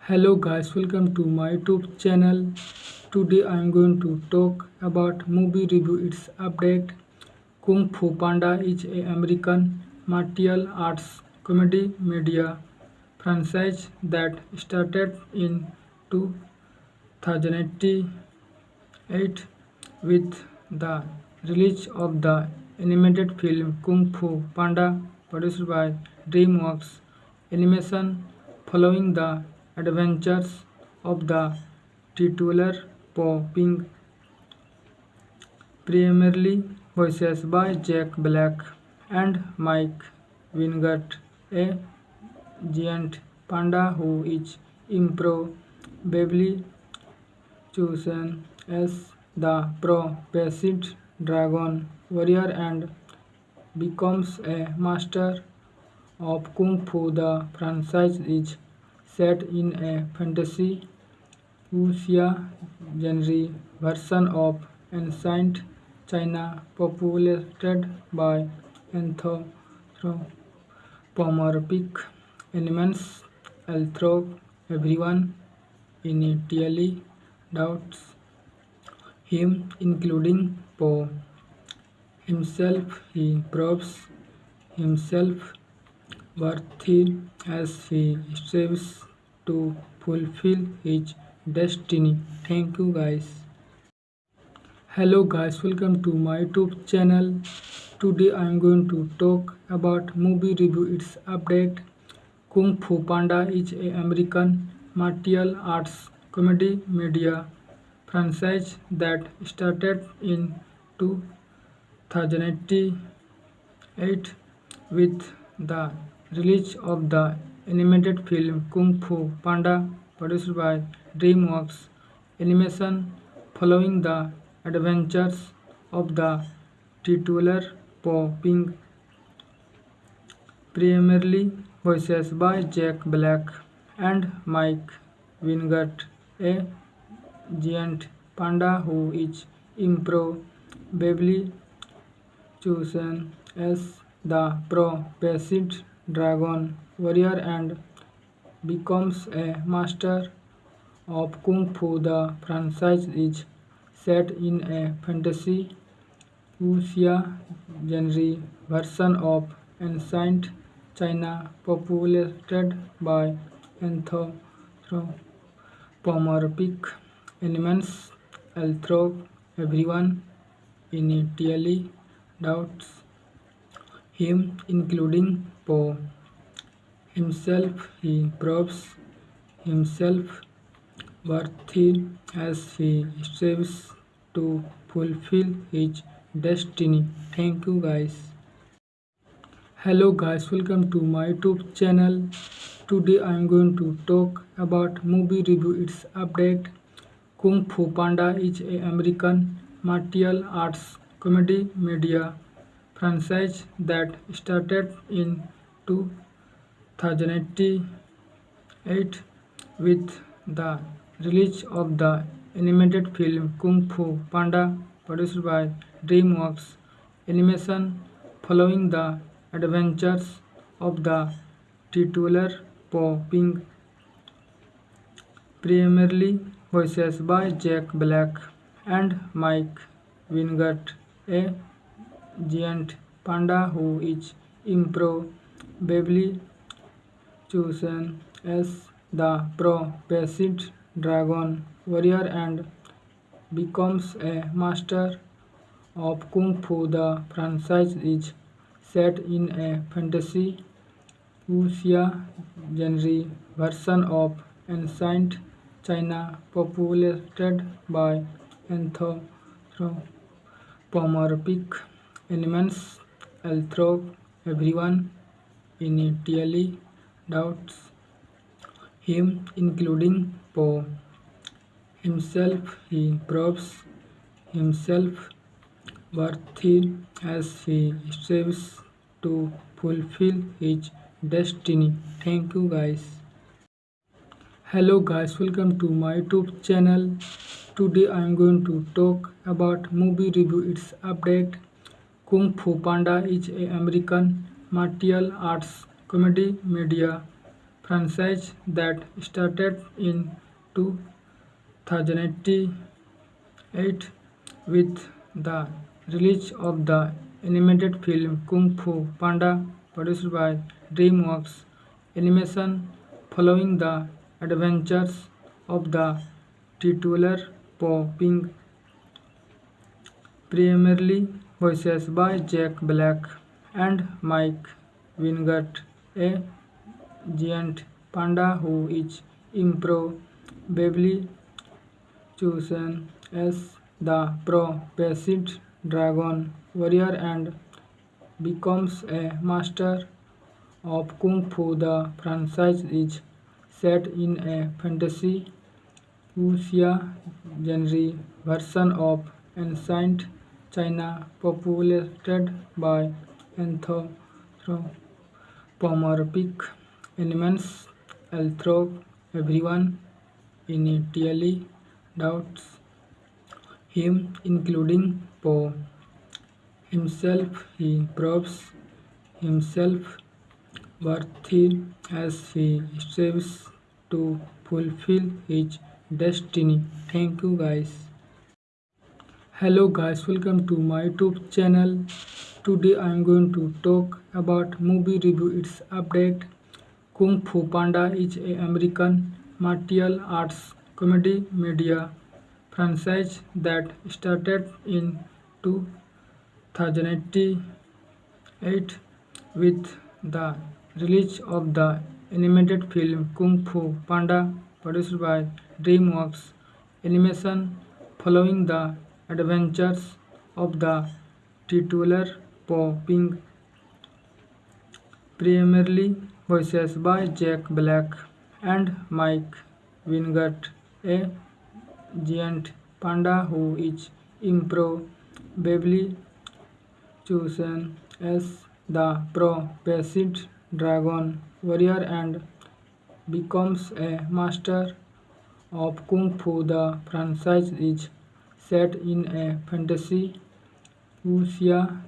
Hello guys, welcome to my YouTube channel. Today I am going to talk about movie review its update. Kung Fu Panda is a American martial arts comedy media franchise that started in 2008 with the release of the animated film Kung Fu Panda produced by DreamWorks Animation following the adventures of the titular Po being primarily voiced by Jack Black and Mike Wingert, a giant panda who is improbably chosen as the pro-basic dragon warrior and becomes a master of Kung Fu. The franchise is set in a fantasy wuxia genre version of ancient China populated by anthropomorphic elements, although everyone initially doubts him, including Po himself. He proves himself worthy as he strives to fulfill his destiny. Thank you guys. Hello guys, welcome to my YouTube channel. Today I am going to talk about movie review its update. Kung Fu Panda is a American martial arts comedy media franchise that started in 2008 with the release of the animated film Kung Fu Panda produced by DreamWorks Animation following the adventures of the titular Po being primarily voiced by Jack Black and Mike Wingert, a giant panda who is improbably chosen as the pro-basic dragon warrior and becomes a master of Kung Fu. The franchise is set in a fantasy wuxia genre version of ancient China populated by anthropomorphic elements, although everyone initially doubts him, including Po himself. He proves himself worthy as he strives to fulfill his destiny. Thank you guys. Hello guys, welcome to my YouTube channel. Today I am going to talk about movie review its update. Kung Fu Panda is a American martial arts comedy media franchise that started in 2008 with the release of the animated film Kung Fu Panda produced by DreamWorks Animation following the adventures of the titular Po being primarily voiced by Jack Black and Mike Wingert, a giant panda who is improbably chosen as the pro-basic dragon warrior and becomes a master of Kung Fu. The franchise is set in a fantasy wuxia genre version of ancient China populated by anthropomorphic elements, although everyone initially doubts him, including Po himself. He proves himself worthy as he strives to fulfill his destiny. Thank you guys. Hello guys, welcome to my YouTube channel. Today I am going to talk about movie review its update. Kung Fu Panda is a American martial arts comedy media franchise that started in 2008 with the release of the animated film Kung Fu Panda produced by DreamWorks Animation following the adventures of the titular Po Ping, primarily voiced by Jack Black and Mike Wingert, a giant panda who is improbably chosen as the pro-Pacific dragon warrior and becomes a master of Kung Fu. The franchise is set in a fantasy wuxia genre version of ancient China populated by anthropomorphic elements, although everyone initially doubts him, including Po himself. He proves himself worthy as he strives to fulfill his destiny. Thank you guys. Hello guys, welcome to my YouTube channel. Today I am going to talk about movie review. Its update. Kung Fu Panda is an American martial arts comedy media franchise that started in 2008 with the release of the animated film Kung Fu Panda produced by DreamWorks Animation following the adventures of the titular Po Ping, primarily voiced by Jack Black and Mike Wingert, a giant panda who is improbably chosen as the pro-Pacific dragon warrior and becomes a master of Kung Fu. The franchise is set in a fantasy wuxia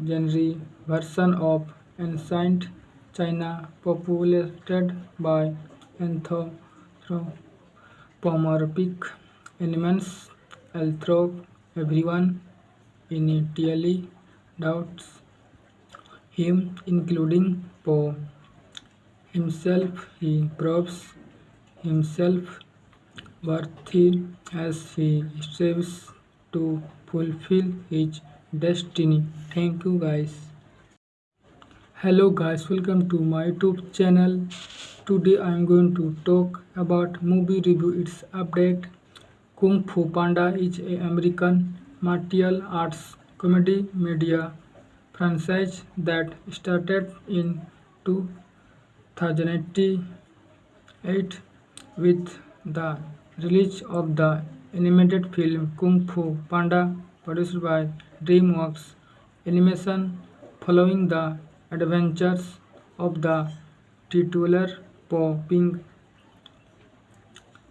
genre version of ancient China populated by anthropomorphic elements, although everyone initially doubts him, including Po himself. He proves himself worthy as he strives to fulfill his destiny. Thank you guys. Hello guys, welcome to my YouTube channel. Today I am going to talk about movie review. Its update. Kung Fu Panda is an American martial arts comedy media franchise that started in 2008 with the release of the animated film Kung Fu Panda produced by DreamWorks Animation following the adventures of the titular Po Ping,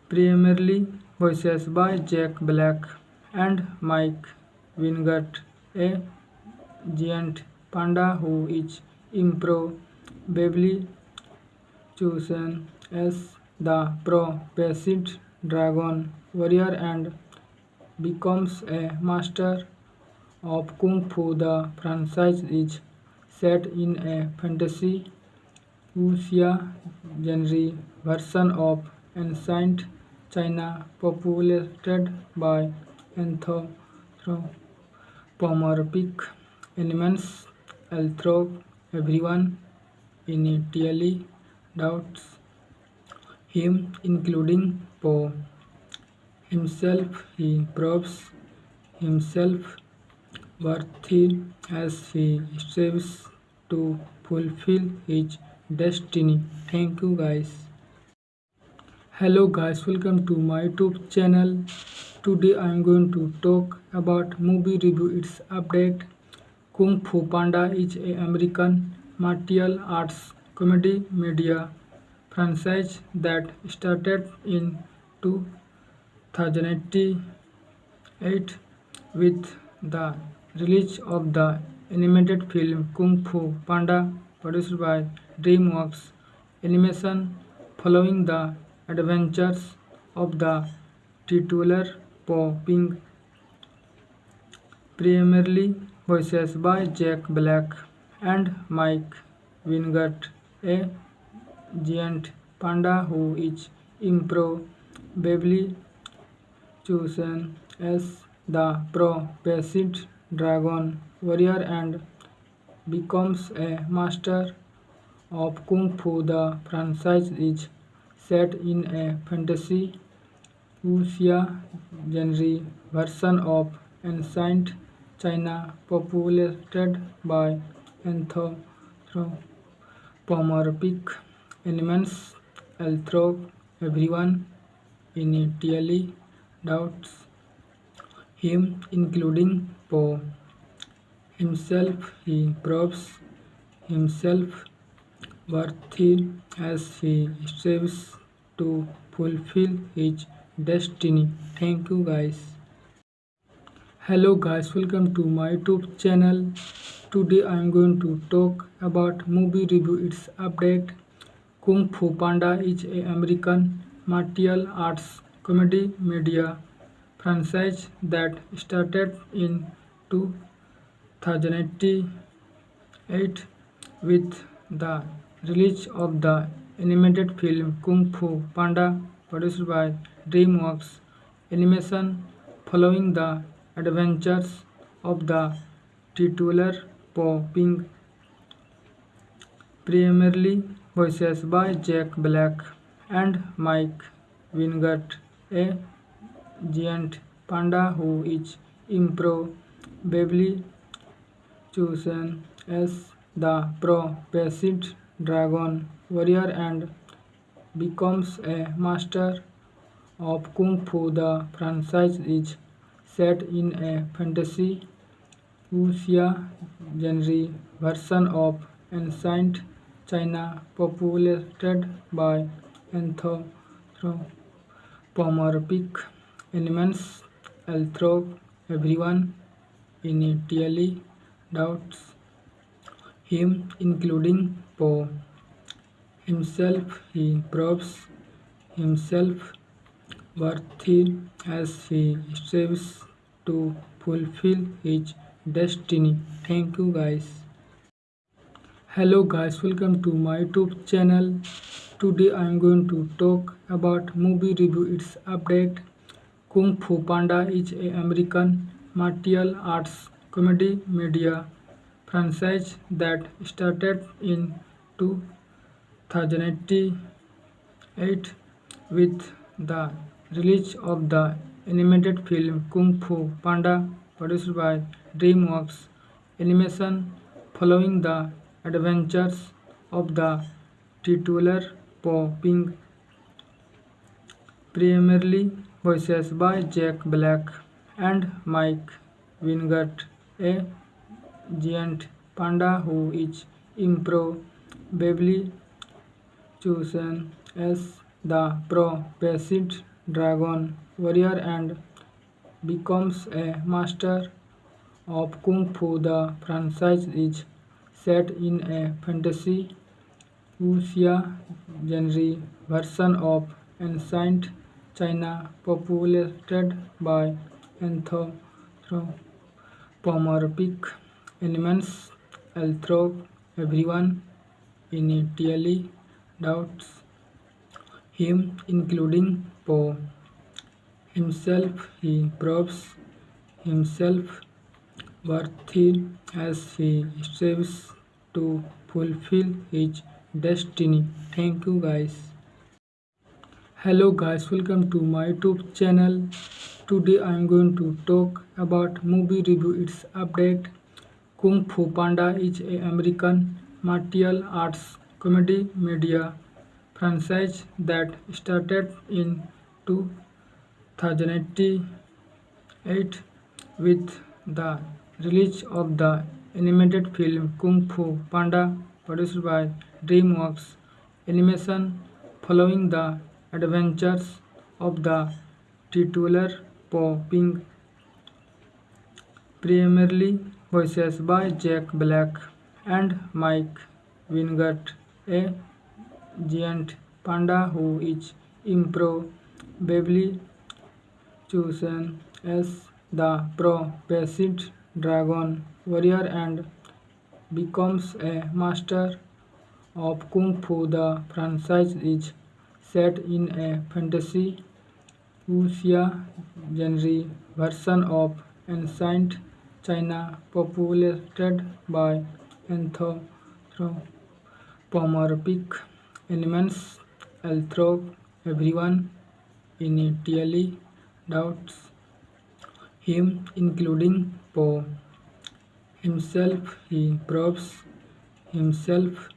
primarily voiced by Jack Black and Mike Wingert, a giant panda who is improbably chosen as the pro-Pacific dragon warrior and becomes a master of Kung Fu. The franchise is set in a fantasy wuxia genre version of ancient China populated by anthropomorphic elements, although everyone initially doubts him, including Po himself. He proves himself worthy as he strives to fulfill his destiny. Thank you guys. Hello guys, welcome to my YouTube channel. Today I am going to talk about movie review. Its update. Kung Fu Panda is an American martial arts comedy media franchise that started in 2008 with the release of the animated film Kung Fu Panda produced by DreamWorks Animation following the adventures of the titular Po Ping, primarily voiced by Jack Black and Mike Wingate, a giant panda who is improbably chosen as the pro-Pacific dragon warrior and becomes a master of Kung Fu. The franchise is set in a fantasy wuxia genre version of ancient China populated by anthropomorphic elements, although everyone initially doubts him, including Po himself. He proves himself worthy as he strives to fulfill his destiny. Thank you guys. Hello guys, welcome to my YouTube channel. Today I am going to talk about movie review. Its update. Kung Fu Panda is a American martial arts comedy media franchise that started in 2008 with the release of the animated film Kung Fu Panda, produced by DreamWorks Animation, following the adventures of the titular Po Ping, primarily voiced by Jack Black and Mike Wingate, a giant panda who is improbably chosen as the pro-Pacific dragon warrior and becomes a master of Kung Fu. The franchise is set in a fantasy wuxia genre version of ancient China populated by anthropomorphic elements, although everyone initially doubts him, including Po himself. He proves himself worthy as he strives to fulfill his destiny. Thank you guys. Hello guys, welcome to my YouTube channel. Today I am going to talk about movie review. Its update. Kung Fu Panda is a American martial arts comedy media franchise that started in 2008 with the release of the animated film Kung Fu Panda, produced by DreamWorks Animation, following the adventures of the titular Po Ping, primarily voiced by Jack Black and Mike Wingate, a giant panda who is improbably chosen as the pro-Pacific dragon warrior and becomes a master of Kung Fu. The franchise is set in a fantasy wuxia genre version of ancient China populated by anthropomorphic elements, although everyone initially doubts him, including Po himself. He proves himself worthy as he strives to fulfill his destiny. Thank you guys. Hello guys, welcome to my YouTube channel. Today I am going to talk about movie review. Its update. Kung Fu Panda is a American martial arts comedy media franchise that started in 2008 with the release of the animated film Kung Fu Panda, produced by DreamWorks Animation, following the adventures of the titular Po Ping, primarily voiced by Jack Black and Mike Wingate, a giant panda who is improbably chosen as the pro-basic dragon warrior and becomes a master of Kung Fu. The franchise is set in a fantasy wuxia genre version of ancient China populated by anthropomorphic elements, although everyone initially doubts him, including Poe himself. He proves himself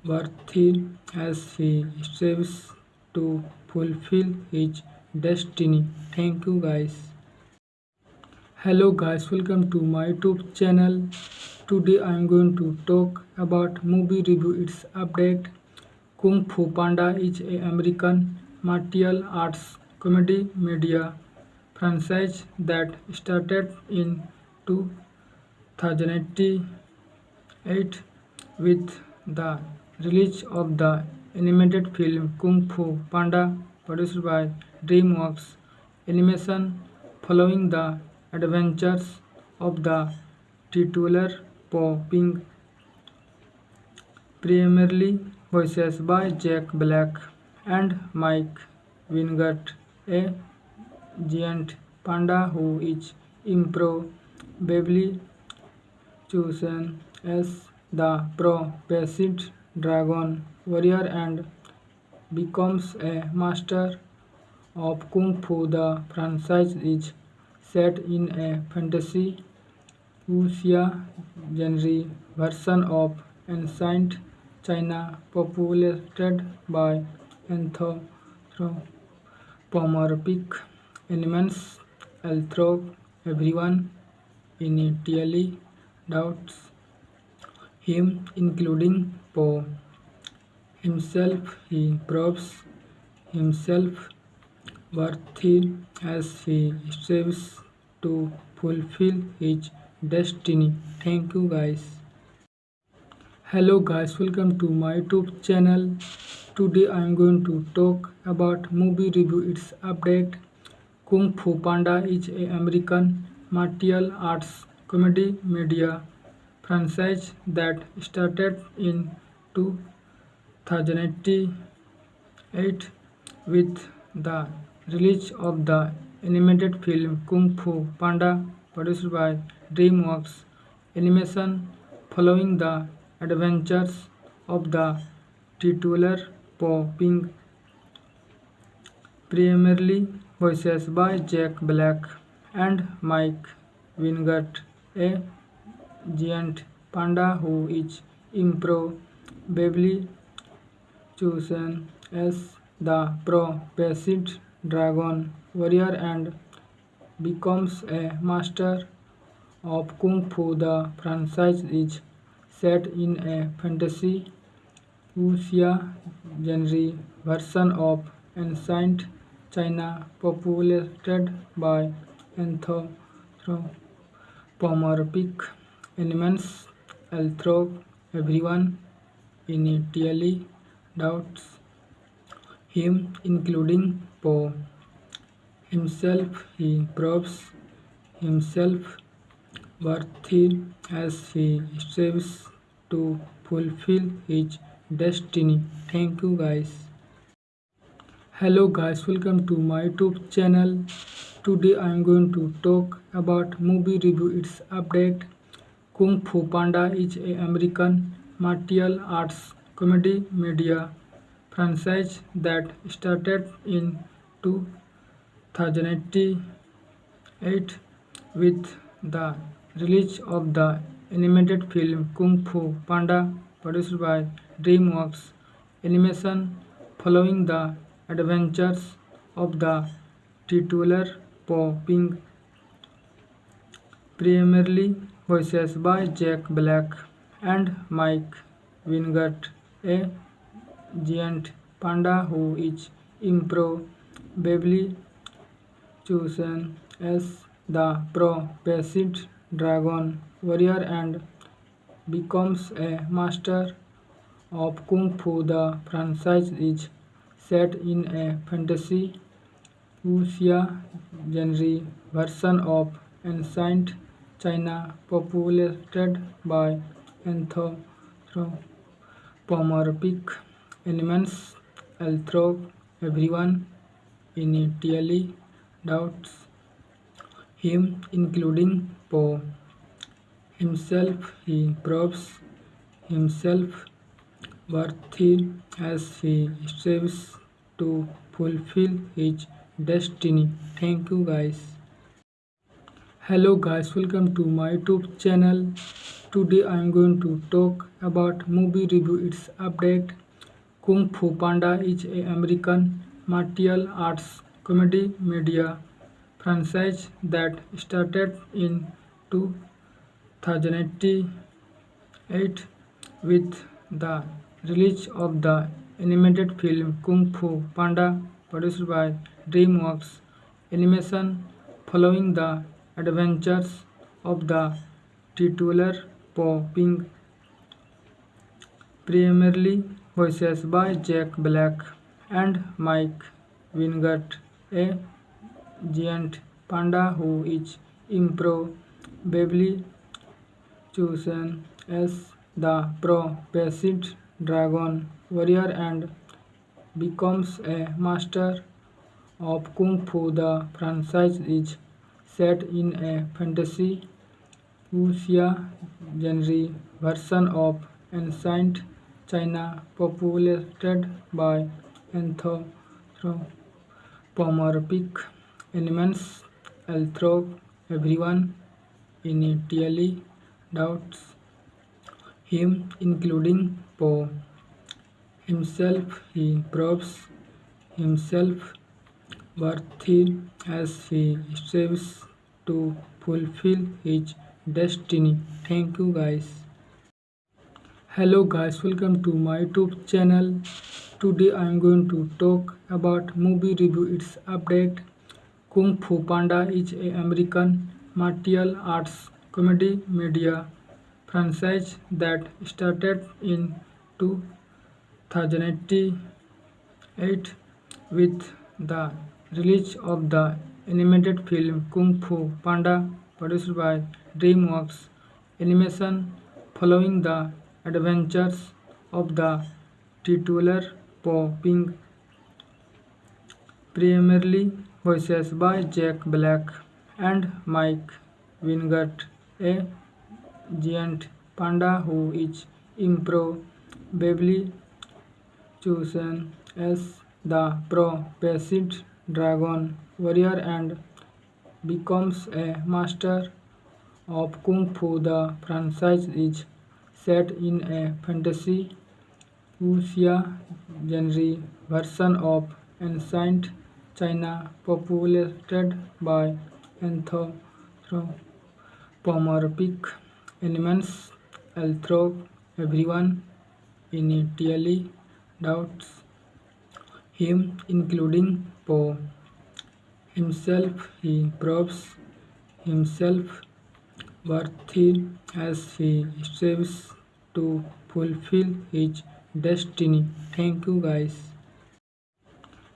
worthy as he strives to fulfill his destiny. Thank you guys. Hello guys, welcome to my YouTube channel. Today I am going to talk about movie review. Its update. Kung Fu Panda is an American martial arts comedy media franchise that started in 2008 with the release of the animated film Kung Fu Panda, produced by DreamWorks Animation, following the adventures of the titular Po, being primarily voiced by Jack Black and Mike Wingate, a giant panda who is improbably chosen as the pro-basic dragon warrior and becomes a master of Kung Fu. The franchise is set in a fantasy wuxia genre version of ancient China populated by anthropomorphic elements, although everyone initially doubts him, including Poe himself. He proves himself worthy as he strives to fulfill his destiny. Thank you guys. Hello guys, welcome to my YouTube channel. Today I am going to talk about movie review. Its update. Kung Fu Panda is an American martial arts comedy media franchise that started in 2008 with the release of the animated film Kung Fu Panda, produced by DreamWorks Animation, following the adventures of the titular Po, being primarily voiced by Jack Black and Mike Wingate, a giant panda who is improbably chosen as the pro-basic dragon warrior and becomes a master of Kung Fu. The franchise is set in a fantasy wuxia genre version of ancient China populated by anthropomorphic elements, although everyone initially doubts him, including Poe himself. He proves himself worthy as he strives to fulfill his destiny. Thank you guys. Hello guys, welcome to my YouTube channel. Today I am going to talk about movie review. Its update. Kung Fu Panda is an American martial arts comedy media franchise that started in 2008 with the release of the animated film Kung Fu Panda, produced by DreamWorks Animation, following the adventures of the titular Po, being primarily voiced by Jack Black and Mike Wingate, a giant panda who is improbably chosen as the pro-basic dragon warrior and becomes a master of Kung Fu. The franchise is set in a fantasy wuxia genre version of ancient China populated by anthropomorphic elements, although everyone initially doubts him, including Poe himself. He proves himself worthy as he strives to fulfill his destiny. Thank you guys. Hello guys, welcome to my YouTube channel. Today I am going to talk about movie review. Its update. Kung Fu Panda is a American martial arts comedy media franchise that started in 2008 with the release of the animated film Kung Fu Panda, produced by DreamWorks Animation, following the adventures of the titular Po, being primarily voiced by Jack Black and Mike Wingert, a giant panda who is improbably chosen as the pro-Pacific dragon warrior and becomes a master of Kung Fu. The franchise is set in a fantasy wuxia genre version of ancient China populated by anthropomorphic elements, although everyone initially doubts him, including Poe himself. He proves himself worthy as he strives to fulfill his destiny. Thank you guys. Hello guys, welcome to my YouTube channel. Today I am going to talk about movie review. Its update. Kung Fu Panda is a American martial arts comedy media franchise that started in 2008 with the release of the animated film Kung Fu Panda, produced by DreamWorks Animation, following the adventures of the titular Po, being primarily voiced by Jack Black and Mike Wingert, a giant panda who is improbably chosen as the pro-Pacific dragon warrior and becomes a master of Kung Fu. The franchise is set in a fantasy wuxia genre version of ancient China populated by anthropomorphic. although everyone initially doubts him, including Poe himself. He proves himself worthy as he strives to fulfill his destiny. Thank you guys.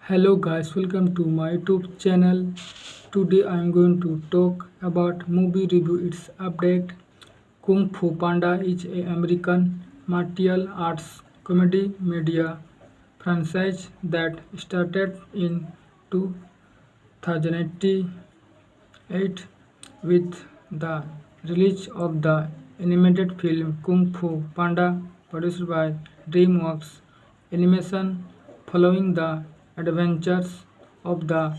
Hello guys, welcome to my YouTube channel. Today I am going to talk about movie review. Its update. Kung Fu Panda is a American martial arts comedy media franchise that started in 2008 with the release of the animated film Kung Fu Panda, produced by DreamWorks Animation, following the adventures of the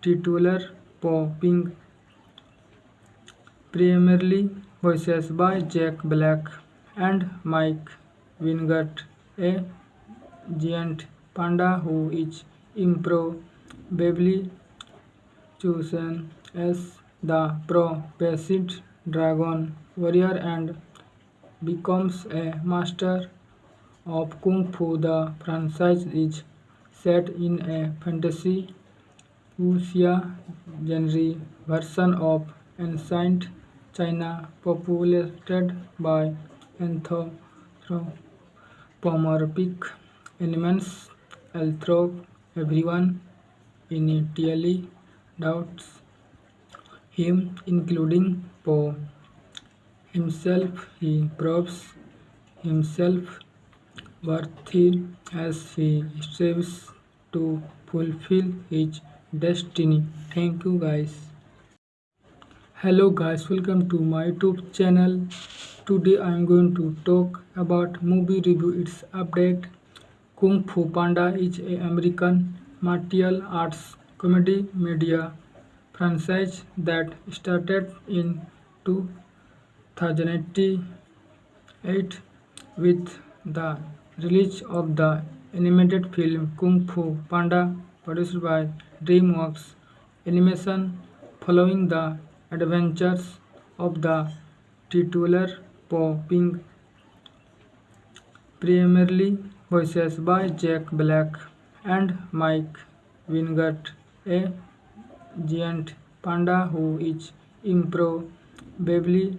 titular Po, being primarily voiced by Jack Black and Mike Wingert, a giant panda who is improbably chosen as the pro-Pacific dragon warrior and becomes a master of Kung Fu. The franchise is set in a fantasy wuxia genre version of ancient China populated by anthropomorphic elements, although everyone initially doubts him, including Poe himself. He proves himself worthy as he strives to fulfill his destiny. Thank you, guys. Hello guys, welcome to my YouTube channel. Today I am going to talk about movie review. Its update. Kung Fu Panda is a American martial arts comedy media franchise that started in 2008 with the release of the animated film Kung Fu Panda, produced by DreamWorks Animation, following the adventures of the titular Po, being primarily voiced by Jack Black and Mike Wingert, a giant panda who is improbably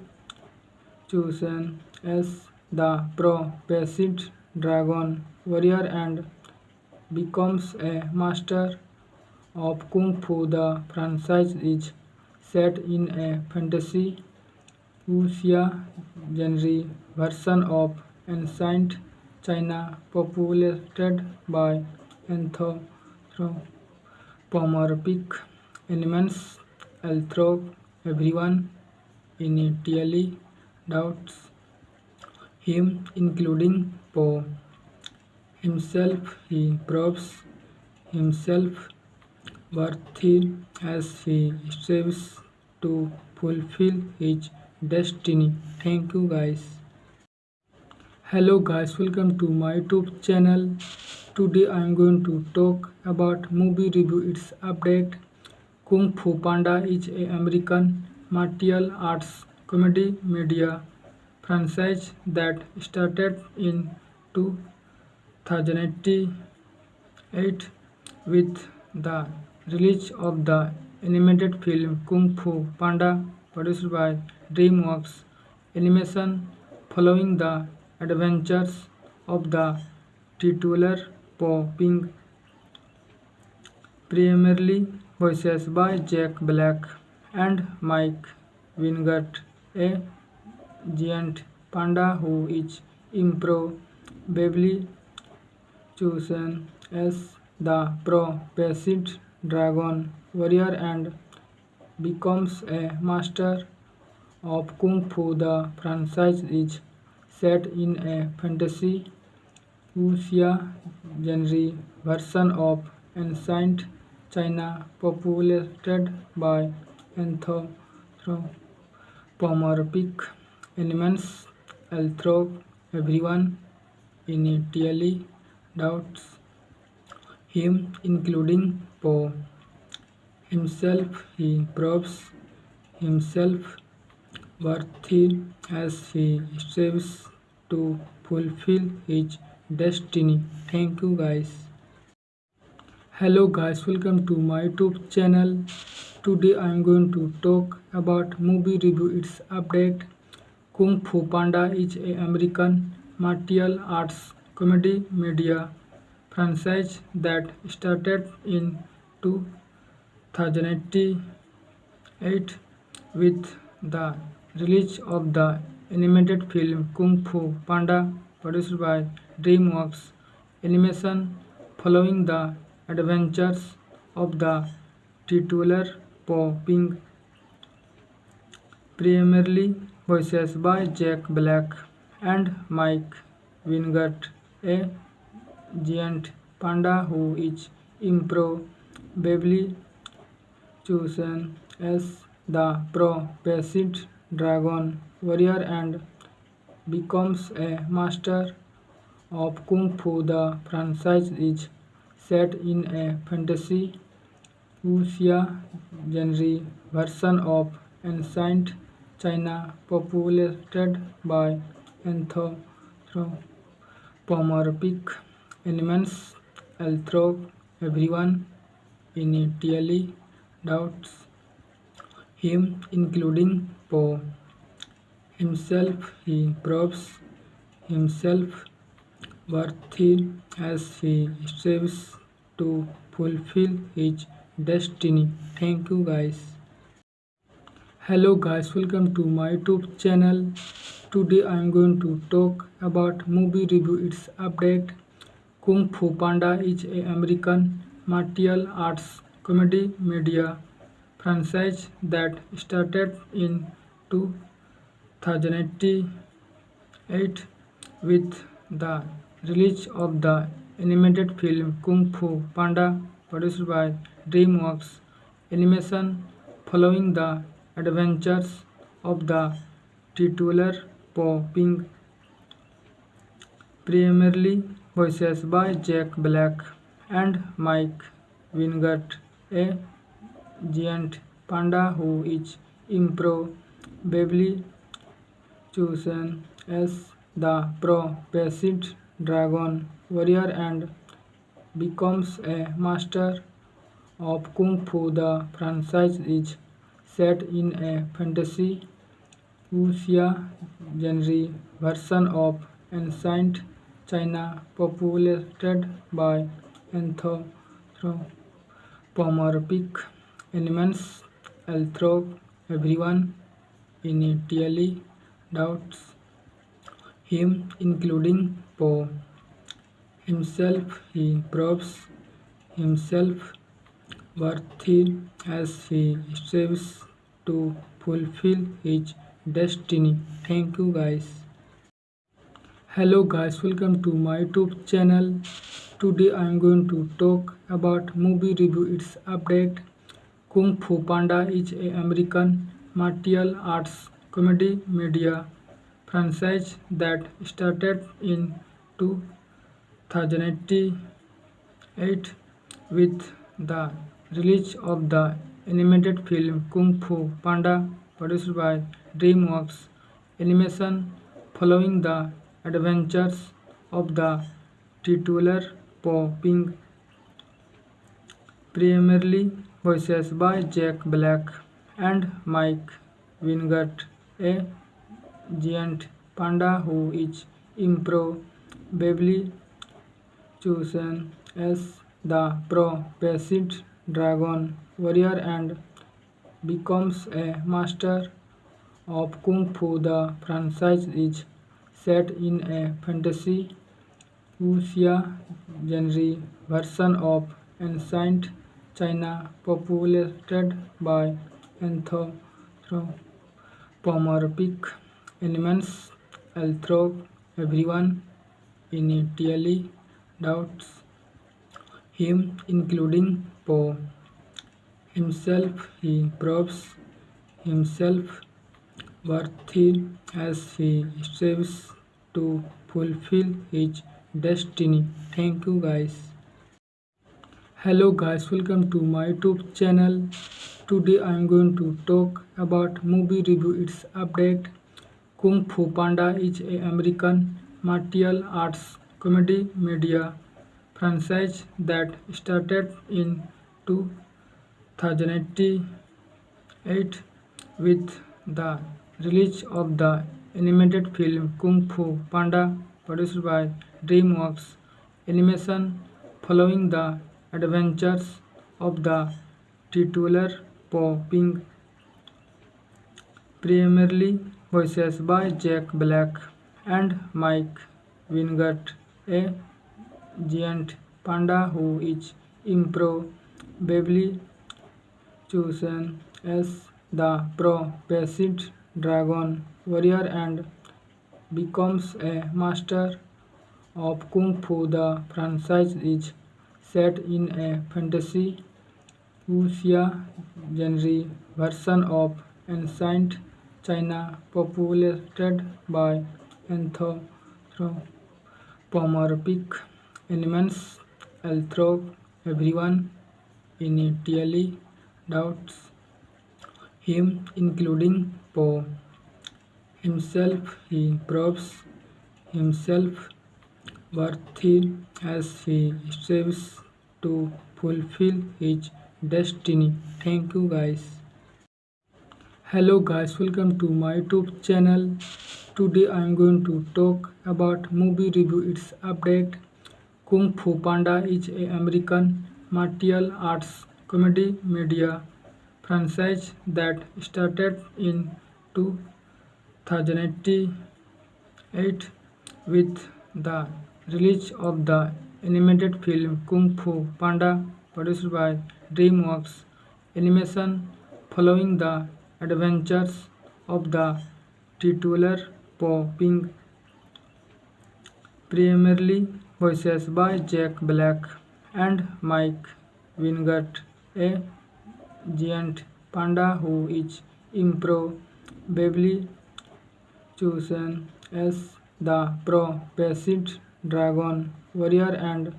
chosen as the pro-Pacific dragon warrior and becomes a master of Kung Fu. The franchise is set in a fantasy wuxia genre version of ancient China populated by anthropomorphic elements, although everyone initially doubts him, including Poe himself. He proves himself worthy as he strives to fulfill his destiny. Thank you, guys. Hello guys, welcome to my YouTube channel. Today I am going to talk about movie review. Its update. Kung Fu Panda is a American martial arts comedy media franchise that started in 2008 with the release of the animated film Kung Fu Panda, produced by DreamWorks Animation, following the adventures of the titular Po, being primarily voiced by Jack Black and Mike Wingert, a giant panda who is improbably chosen as the pro-Pacific dragon warrior and becomes a master of Kung Fu. The franchise is set in a fantasy wuxia genre version of ancient China populated by anthropomorphic elements, although everyone initially doubts him, including Poe himself. He proves himself worthy as he strives to fulfill his destiny. Thank you, guys. Hello guys, welcome to my YouTube channel. Today I am going to talk about movie review. Its update. Kung Fu Panda is a American martial arts comedy media franchise that started in 2008 with the release of the animated film Kung Fu Panda, produced by DreamWorks Animation, following the adventures of the titular Po, being primarily voiced by Jack Black and Mike Wingert, a giant panda who is improbably chosen as the pro-Pacific dragon warrior and becomes a master of Kung Fu. The franchise is set in a fantasy wuxia genre version of ancient China populated by anthropomorphic elements, although everyone initially doubts him, including Poe himself. He proves himself worthy as he strives to fulfill his destiny. Thank you guys. Hello guys, welcome to my YouTube channel. Today I am going to talk about movie review. Its update. Kung Fu Panda is a American martial arts comedy media franchise that started in 2008 with the release of the animated film Kung Fu Panda produced by DreamWorks Animation following the adventures of the titular Po being primarily voiced by Jack Black and Mike Wingert, a giant panda who is improbably chosen as the pro-basic dragon warrior and becomes a master of Kung Fu. The franchise is set in a fantasy wuxia genre version of ancient China populated by anthropomorphic elements, although everyone initially doubts him, including Po himself. He proves himself worthy as he strives to fulfill his destiny. Thank you guys. Hello guys, welcome to my YouTube channel. Today I am going to talk about movie review. Its update. Kung Fu Panda is a American martial arts comedy media franchise that started in 2008 with the release of the animated film Kung Fu Panda produced by DreamWorks Animation following the adventures of the titular Po being primarily voiced by Jack Black and Mike Wingert, a giant panda who is improbably chosen as the pro-basic dragon warrior and becomes a master of Kung Fu. The franchise is set in a fantasy wuxia genre version of ancient China populated by anthropomorphic elements, although everyone initially doubts him, including Po himself. He proves himself worthy as he strives to fulfill his destiny. Thank you guys. Hello guys, welcome to my YouTube channel. Today I am going to talk about movie review. Its update. Kung Fu Panda is a American martial arts comedy media franchise that started in 2008 with the release of the animated film Kung Fu Panda produced by DreamWorks Animation following the adventures of the titular Po being primarily voiced by Jack Black and Mike Wingert, a giant panda who is improbably chosen as the pro-basic dragon warrior and becomes a master of Kung Fu. The franchise is set in a fantasy wuxia genre version of ancient China populated by anthropomorphic elements, although everyone initially doubts him, including Po himself. He proves himself worthy as he strives to fulfill his destiny. Thank you guys. Hello guys, welcome to my YouTube channel. Today I am going to talk about movie review. Its update. Kung Fu Panda is a American martial arts comedy media franchise that started in 2008 with the release of the animated film Kung Fu Panda produced by DreamWorks Animation following the adventures of the titular Po Ping, primarily voiced by Jack Black and Mike Wingate, a giant panda who is improbably chosen as the pro-Pacific dragon warrior and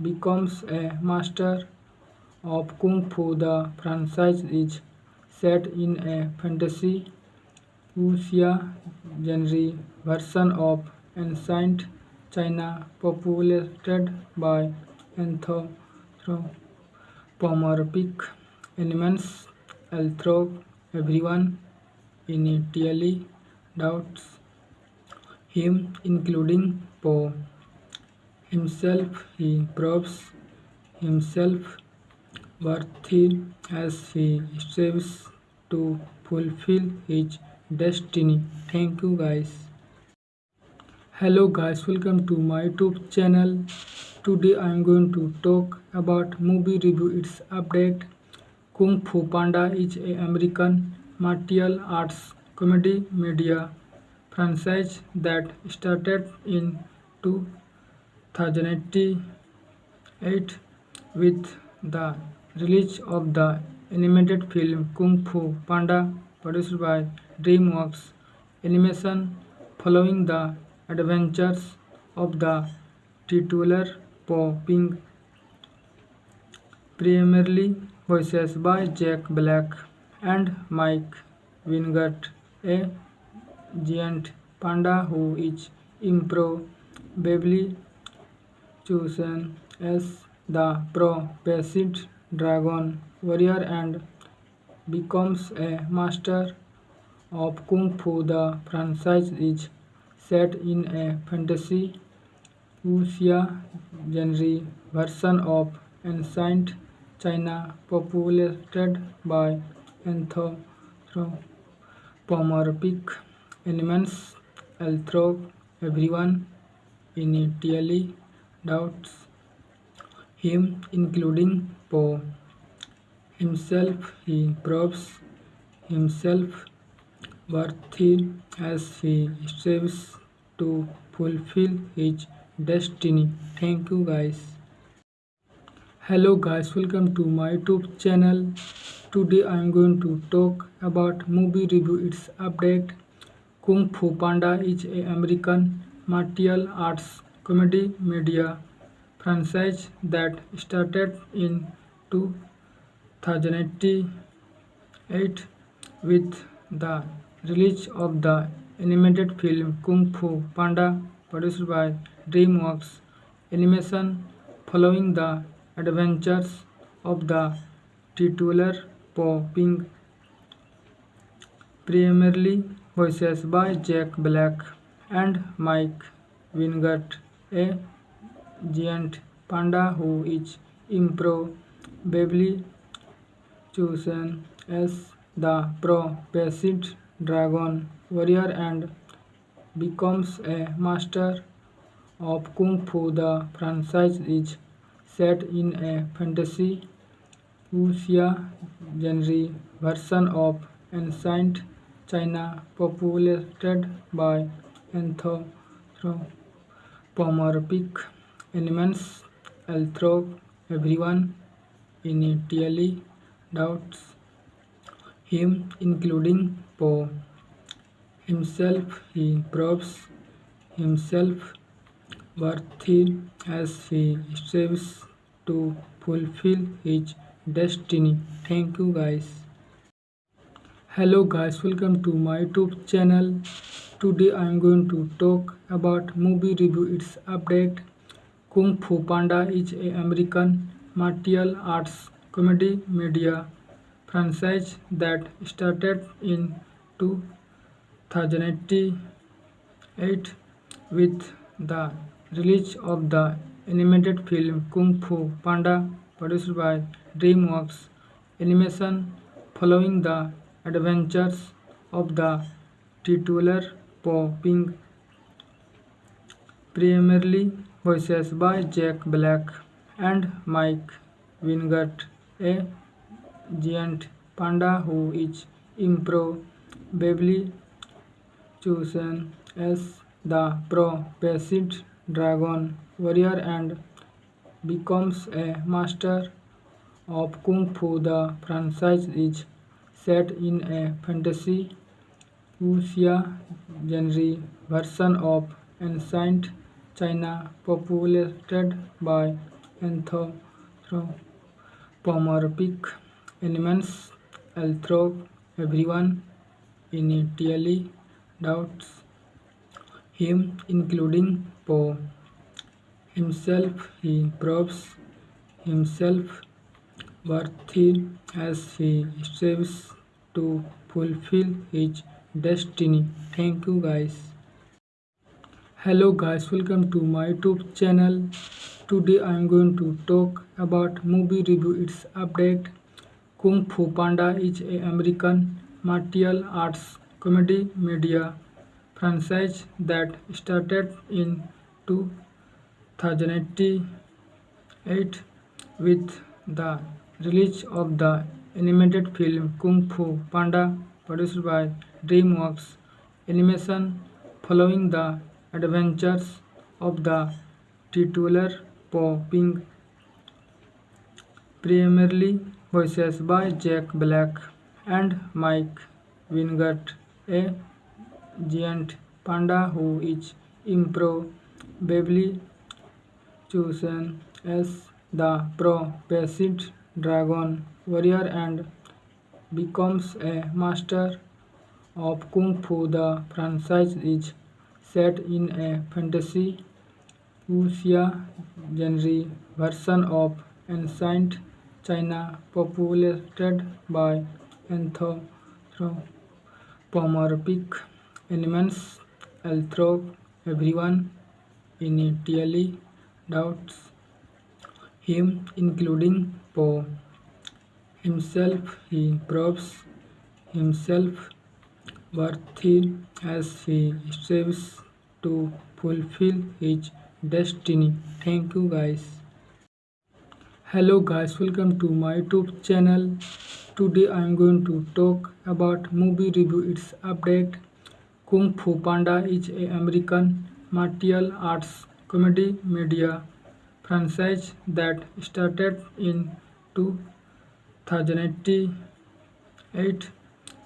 becomes a master of Kung Fu. The franchise is set in a fantasy wuxia genre version of ancient China populated by anthropomorphic elements, although everyone initially doubts him, including Poe himself. He proves himself worthy as he strives to fulfill his destiny. Thank you, guys. Hello guys, welcome to my YouTube channel. Today I am going to talk about movie review. Its update. Kung Fu Panda is a American martial arts comedy media franchise that started in 2008 with the release of the animated film Kung Fu Panda produced by DreamWorks Animation following the adventures of the titular Po Ping, primarily voiced by Jack Black and Mike Wingate, a giant panda who is improbably chosen as the pro-Pacific dragon warrior and becomes a master of Kung Fu. The franchise is set in a fantasy wuxia genre version of ancient China populated by anthropomorphic elements, although everyone initially doubts him, including Poe himself. He proves himself worthy as he strives to fulfill his destiny. Thank you, guys. Hello guys, welcome to my YouTube channel. Today I am going to talk about movie review. Its update. Kung Fu Panda is a American martial arts comedy media franchise that started in 2008 with the release of the animated film Kung Fu Panda produced by DreamWorks Animation following the adventures of the titular Po Ping, primarily voiced by Jack Black and Mike Wingate, a giant panda who is improbably chosen as the pro-Pacific dragon warrior and becomes a master of Kung Fu. The franchise is set in a fantasy wuxia genre version of ancient China populated by anthropomorphic elements, although everyone initially doubts him, including Poe himself. He proves himself worthy as he strives to fulfill his destiny. Thank you, guys. Hello guys, welcome to my YouTube channel. Today I am going to talk about movie review. Its update. Kung Fu Panda is a American martial arts comedy media franchise that started in 2008 with the release of the animated film Kung Fu Panda produced by DreamWorks Animation, following the adventures of the titular Po Ping, primarily voices by Jack Black and Mike Wingate, a giant panda who is improbably chosen as the pro-Pacific dragon warrior and becomes a master of Kung Fu. The franchise is set in a fantasy wuxia genre version of ancient China populated by anthropomorphic elements, although everyone initially doubts him, including Po himself. He proves himself worthy as he strives to fulfill his destiny. Thank you guys. Hello guys, welcome to my YouTube channel. Today I am going to talk about movie review. Its update. Kung Fu Panda is a American martial arts comedy media franchise that started in 2008 with the release of the animated film Kung Fu Panda, produced by DreamWorks Animation, following the adventures of the titular Po Ping, primarily voices by Jack Black and Mike Wingate, a giant panda who is improbably chosen as the pro-Pacific dragon warrior and becomes a master of Kung Fu. The franchise is set in a fantasy wuxia genre version of ancient China populated by anthropomorphic elements, although everyone initially doubts him, including Po himself. He proves himself worthy as he strives to fulfill his destiny. Thank you guys. Hello guys, welcome to my YouTube channel. Today I am going to talk about movie review. Its update. Kung Fu Panda is a American martial arts comedy media franchise that started in 2008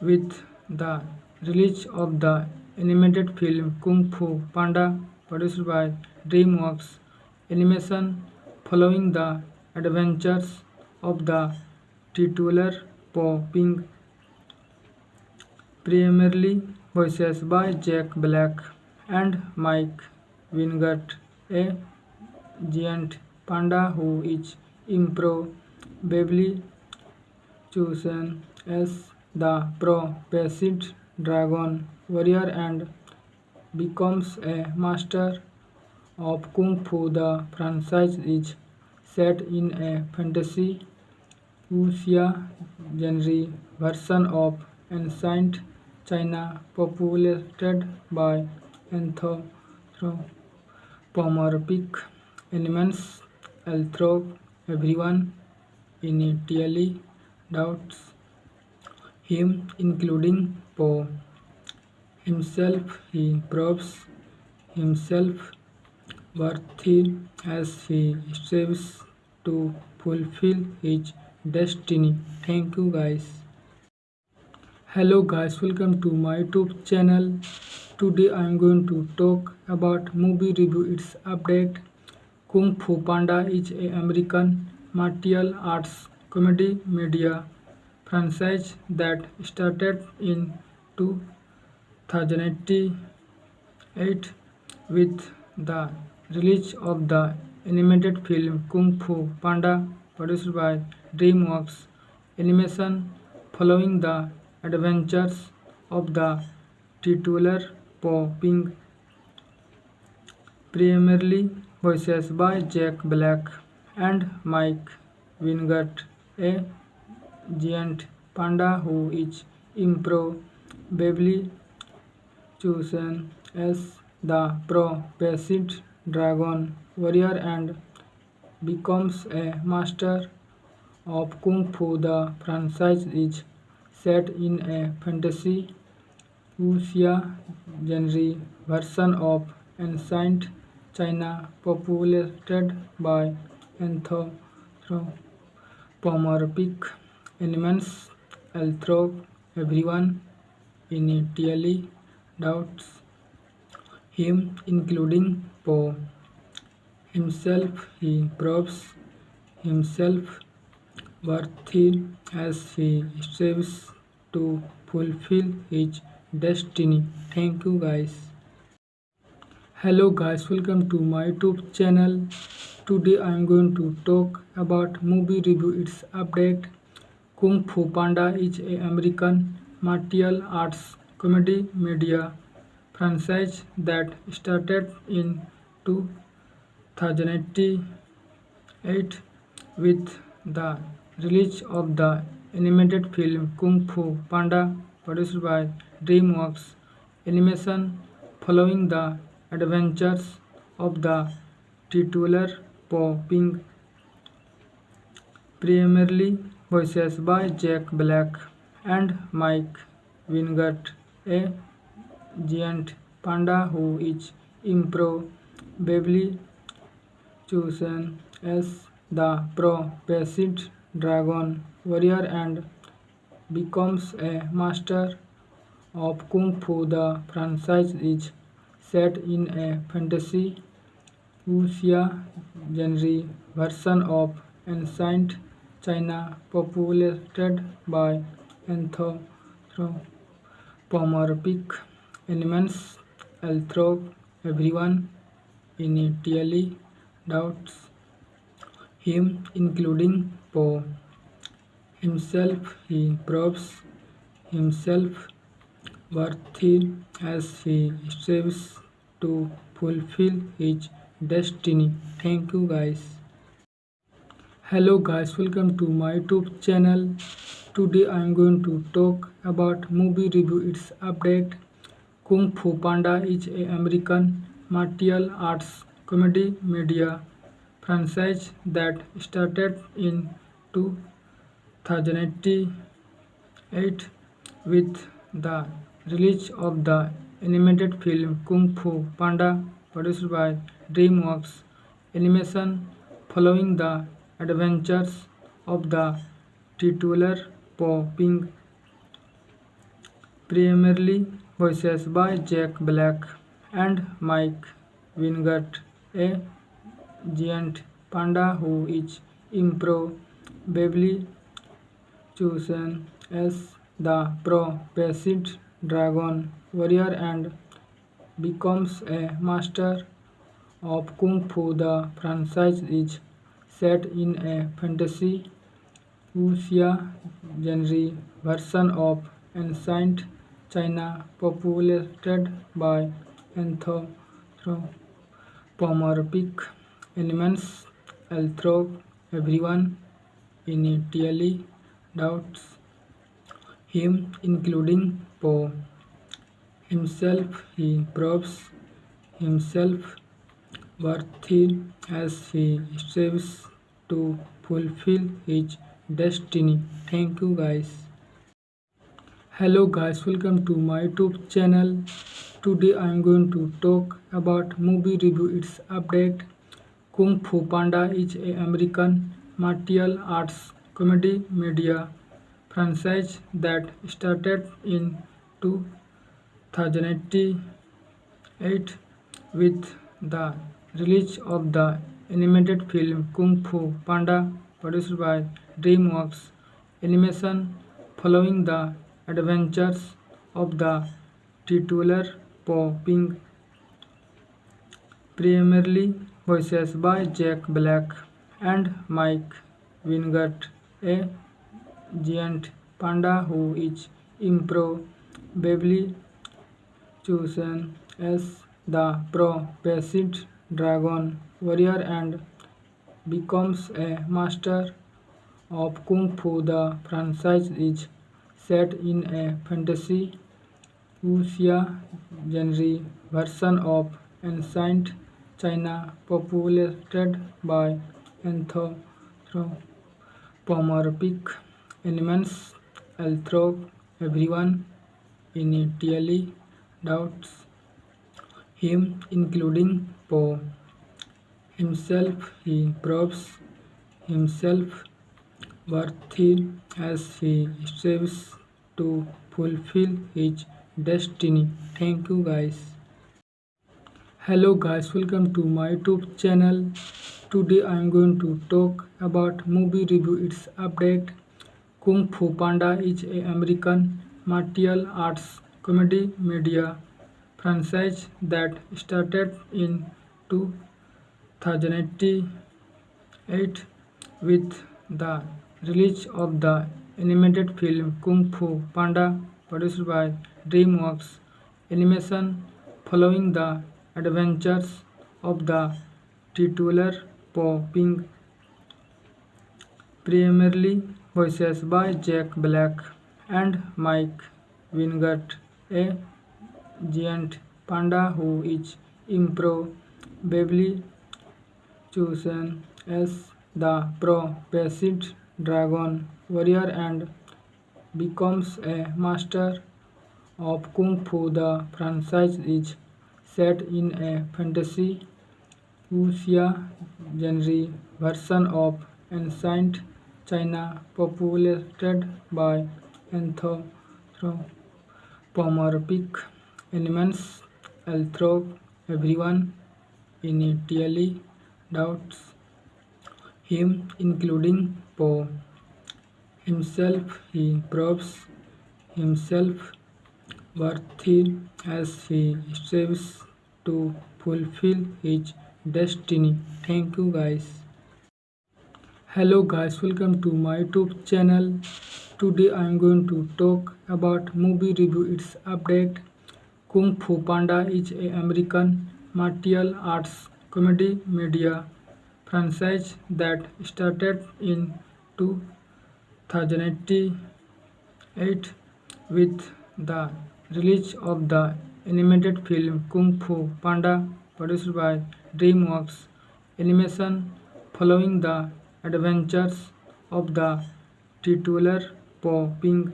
with the release of the animated film Kung Fu Panda, produced by DreamWorks Animation, following the adventures of the titular Po Ping, primarily voices by Jack Black and Mike Wingate, a giant panda who is improbably chosen as the pro-Pacific dragon warrior and becomes a master of Kung Fu. The franchise is set in a fantasy wuxia genre version of ancient China populated by anthropomorphic elements, although everyone initially doubts him, including Po himself. He proves himself worthy as he strives to fulfill his destiny. Thank you guys. Hello guys, welcome to my YouTube channel. Today I am going to talk about movie review. Its update. Kung Fu Panda is a American martial arts comedy media franchise that started in 2008 with the release of the animated film Kung Fu Panda, produced by DreamWorks Animation, following the adventures of the titular Po Ping, primarily voices by Jack Black and Mike Wingert, a giant panda who is improbably chosen as the pro-Pacific dragon warrior and becomes a master of Kung Fu. The franchise is set in a fantasy wuxia genre version of ancient China populated by anthropomorphic elements, although everyone initially doubts him, including Poe himself. He proves himself worthy as he strives to fulfill his destiny. Thank you guys. Hello guys, welcome to my YouTube channel. Today I am going to talk about movie review. Its update. Kung Fu Panda is a American martial arts comedy media franchise that started in 2008 with the release of the animated film Kung Fu Panda, produced by DreamWorks Animation, following the adventures of the titular Po, being primarily voiced by Jack Black and Mike Wingert, a giant panda who is improbably chosen as the pro-Pacific dragon warrior and becomes a master of Kung Fu. The franchise is set in a fantasy wuxia genre version of ancient China populated by anthropomorphic elements, although everyone initially doubts him, including Poe himself. He proves himself worthy as he strives to fulfill his destiny. Thank you guys. Hello guys, welcome to my YouTube channel. Today I am going to talk about movie review. Its update. Kung Fu Panda is a American martial arts comedy media franchise that started in 2008 with the release of the animated film Kung Fu Panda, produced by DreamWorks Animation, following the adventures of the titular Po, being primarily voiced by Jack Black and Mike Wingert, a giant panda who is improbably chosen as the pro-Pacific dragon warrior and becomes a master of Kung Fu. The franchise is set in a fantasy wuxia genre version of ancient China populated by anthropomorphic elements, although everyone initially doubts him, including Poe himself. He proves himself worthy as he strives to fulfill his destiny. Thank you guys. Hello guys, welcome to my YouTube channel. Today I am going to talk about movie review. Its update. Kung Fu Panda is a American martial arts comedy media franchise that started in 2008 with the release of the animated film Kung Fu Panda, produced by DreamWorks Animation, following the adventures of the titular Po, being primarily voiced by Jack Black and Mike Wingert, a giant panda who is improbably chosen as the pro-Pacific dragon warrior and becomes a master of Kung Fu. The franchise is set in a fantasy wuxia genre version of ancient China populated by anthropomorphic elements, although everyone initially doubts him, including Poe himself. He proves himself worthy as he strives to fulfill his destiny. Thank you guys. Hello guys, welcome to my YouTube channel. Today I am going to talk about movie review. Its update. Kung Fu Panda is a American martial arts comedy media franchise that started in 2008 with the release of the animated film Kung Fu Panda, produced by DreamWorks Animation, following the adventures of the titular Po, being primarily voiced by Jack Black and Mike Wingert, a giant panda who is improbably chosen as the pro-Pacific dragon warrior and becomes a master of Kung Fu. The franchise is set in a fantasy wuxia genre version of ancient China populated by anthropomorphic elements, although everyone initially doubts him, including Poe himself. He proves himself worthy as he strives to fulfill his destiny. Thank you guys. Hello guys, welcome to my YouTube channel. Today I am going to talk about movie review. Its update. Kung Fu Panda is a American martial arts comedy media franchise that started in 2008 with the release of the animated film Kung Fu Panda, produced by DreamWorks Animation, following the adventures of the titular Po, being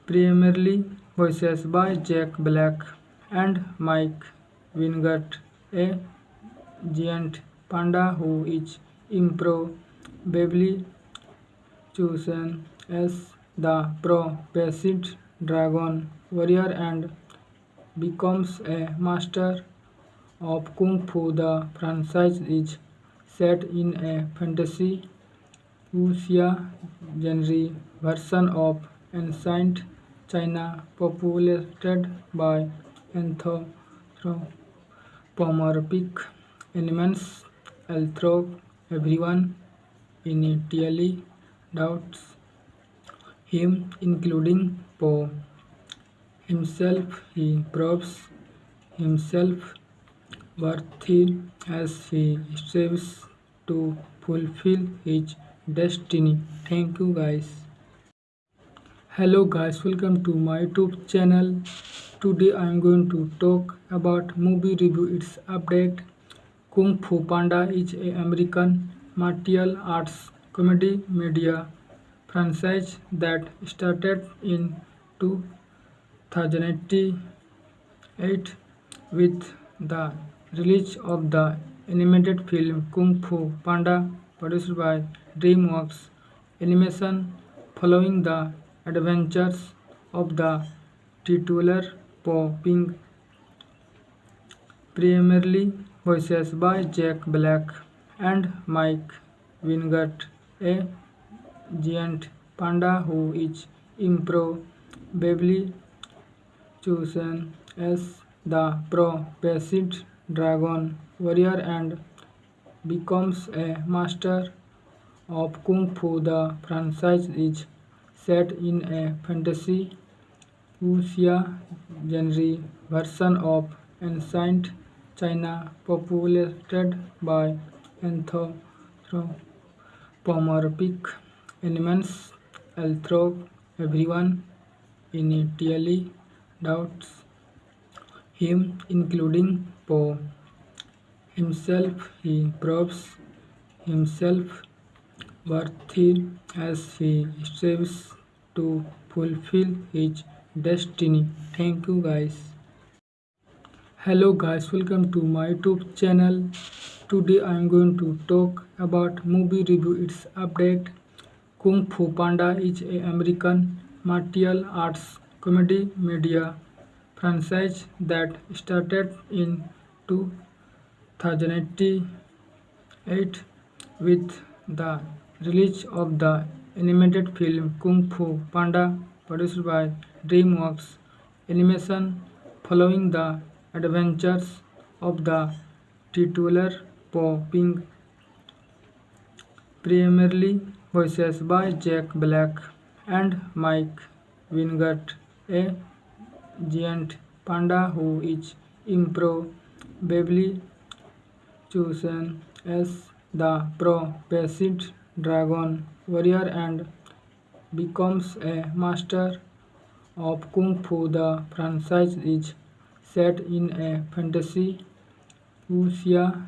primarily voiced by Jack Black and Mike Wingert, a giant panda who is improbably chosen as the pro-Pacific dragon warrior and becomes a master of Kung Fu. The franchise is set in a fantasy wuxia genre version of ancient China populated by anthropomorphic elements, although everyone initially doubts him, including Poe himself. He proves himself worthy as he strives to fulfill his destiny. Thank you guys. Hello guys, welcome to my YouTube channel. Today I am going to talk about movie review. Its update. Kung Fu Panda is a American martial arts comedy media franchise that started in 2008 with the release of the animated film Kung Fu Panda, produced by DreamWorks Animation, following the adventures of the titular Po, being primarily voiced by Jack Black and Mike Wingert, a giant panda who is improbably chosen as the pro-Pacific dragon warrior and becomes a master of Kung Fu. The franchise is set in a fantasy wuxia genre version of ancient China populated by anthropomorphic pomorphic elements, although everyone initially doubts him, including Poe himself. He proves himself worthy as he strives to fulfill his destiny. Thank you guys. Hello guys, welcome to my YouTube channel. Today I am going to talk about movie review. Its update. Kung Fu Panda is a American martial arts comedy media franchise that started in 2008 with the release of the animated film Kung Fu Panda, produced by DreamWorks Animation, following the adventures of the titular Po, being primarily voiced by Jack Black and Mike Wingert, a giant panda who is improbably chosen as the pro-basic dragon warrior and becomes a master of Kung Fu. The franchise is set in a fantasy wuxia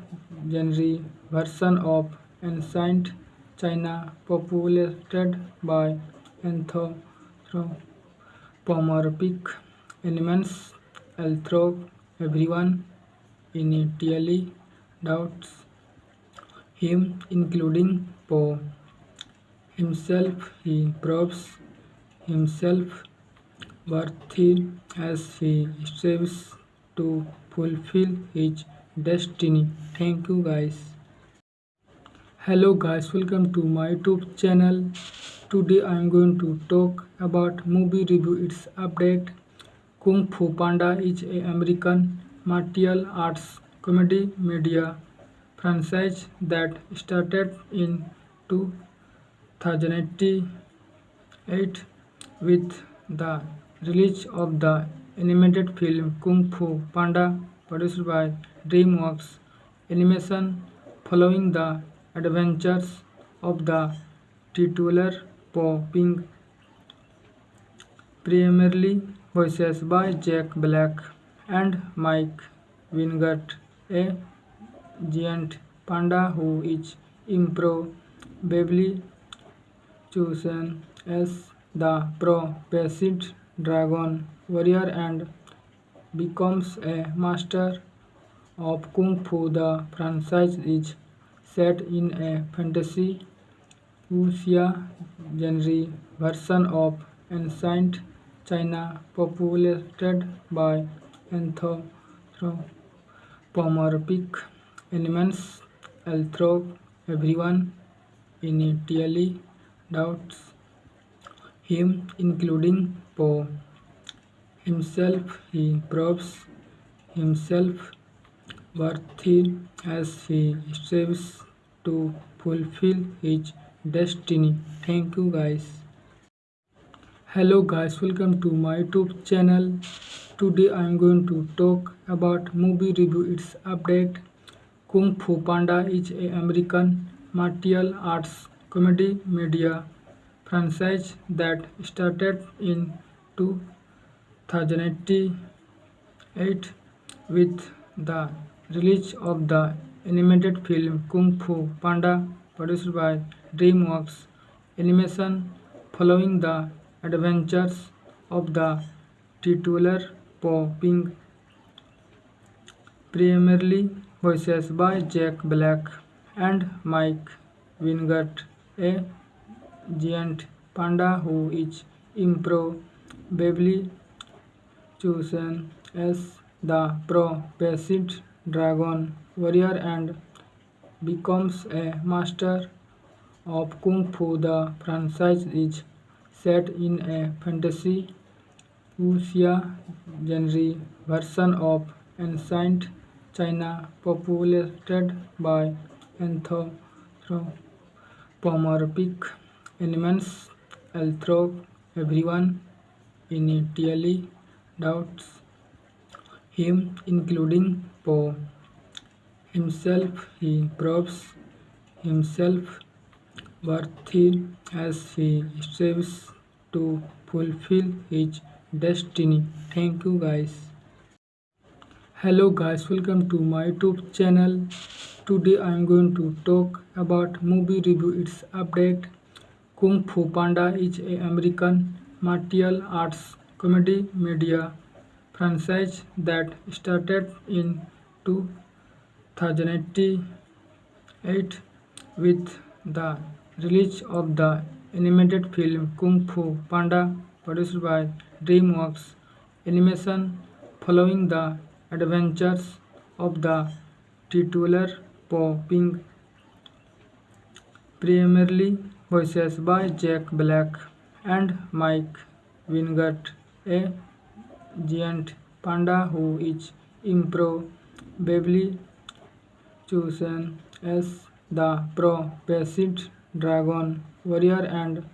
genre version of ancient China, populated by anthropomorphic elements, although everyone initially doubts him, including Poe himself. He proves himself worthy as he strives to fulfill his destiny. Thank you guys. Hello guys, welcome to my YouTube channel. Today I am going to talk about movie review. Its update. Kung Fu Panda is a American martial arts comedy media franchise that started in 2008 with the release of the animated film Kung Fu Panda, produced by DreamWorks Animation, following the adventures of the titular Po, being primarily voiced by Jack Black and Mike Wingert, a giant panda who is improbably chosen as the pro-basic dragon warrior and becomes a master of Kung Fu. The franchise is set in a fantasy wuxia genre version of ancient China, populated by anthropomorphic elements, although everyone initially doubts him, including Poe himself. He proves himself worthy as he strives to fulfill his destiny. Thank you guys. Hello guys, welcome to my YouTube channel. Today I am going to talk about movie review. Its update. Kung Fu Panda is a American martial arts comedy media franchise that started in 2008 with the release of the animated film Kung Fu Panda, produced by DreamWorks Animation, following the adventures of the titular Po, being primarily voiced by Jack Black and Mike Wingert, a giant panda who is improbably chosen as the pro-basic dragon warrior and becomes a master of Kung Fu. The franchise is set in a fantasy wuxia genre version of ancient China, populated by anthropomorphic elements, although everyone initially doubts him, including Poe himself. He proves himself worthy as he strives to fulfill his destiny. Thank you guys. Hello guys, welcome to my YouTube channel. Today I am going to talk about movie review. Its update. Kung Fu Panda is a American martial arts comedy media franchise that started in 2008 with the release of the animated film Kung Fu Panda produced by DreamWorks Animation following the adventures of the titular Po Ping, primarily voices by Jack Black and Mike Wingert, a giant panda who is improbably chosen as the pro-Pacific dragon warrior and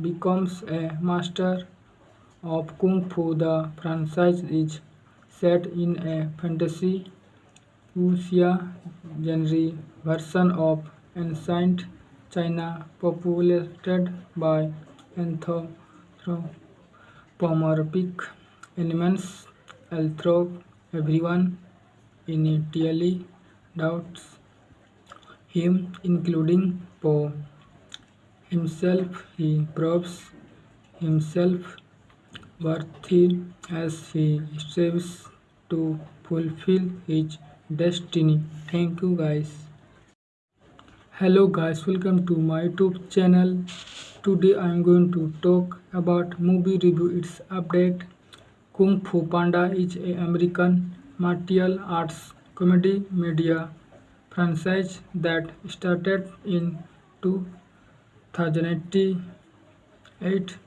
becomes a master of Kung Fu. The franchise is set in a fantasy wuxia genre version of ancient China populated by anthropomorphic elements, although everyone initially doubts him, including Po himself. He proves himself worthy as he strives to fulfill his destiny. Thank you guys. Hello guys, welcome to my YouTube channel. Today I am going to talk about movie review. Its update. Kung Fu Panda is a American martial arts comedy media franchise that started in 2008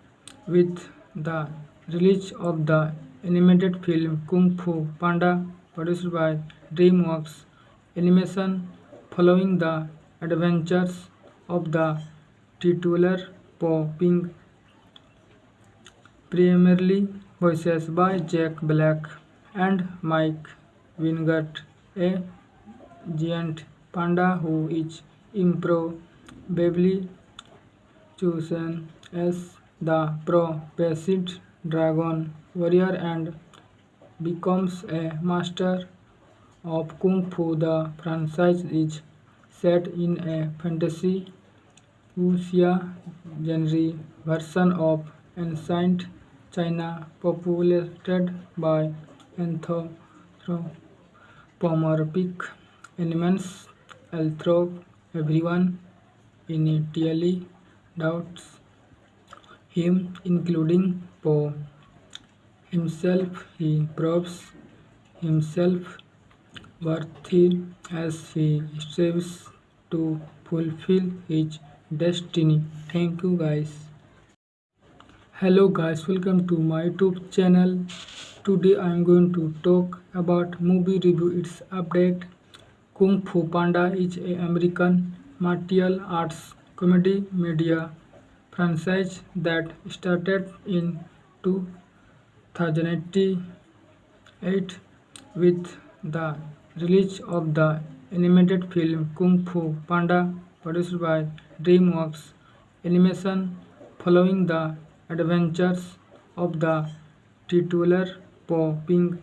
with the release of the animated film Kung Fu Panda produced by DreamWorks Animation following the adventures of the titular Po Ping, primarily voices by Jack Black and Mike Wingert, a giant panda who is improbably chosen as the pro-Pacific dragon warrior and becomes a master of Kung Fu. The franchise is set in a fantasy wuxia genre version of ancient China populated by anthropomorphic elements, although everyone initially doubts him, including Po himself. He proves himself worthy as he strives to fulfill his destiny. Thank you guys. Hello guys, welcome to my YouTube channel. Today I am going to talk about movie review. Its update. Kung Fu Panda is a American martial arts comedy media franchise that started in 2008 with the release of the animated film Kung Fu Panda produced by DreamWorks Animation following the adventures of the titular Po Ping,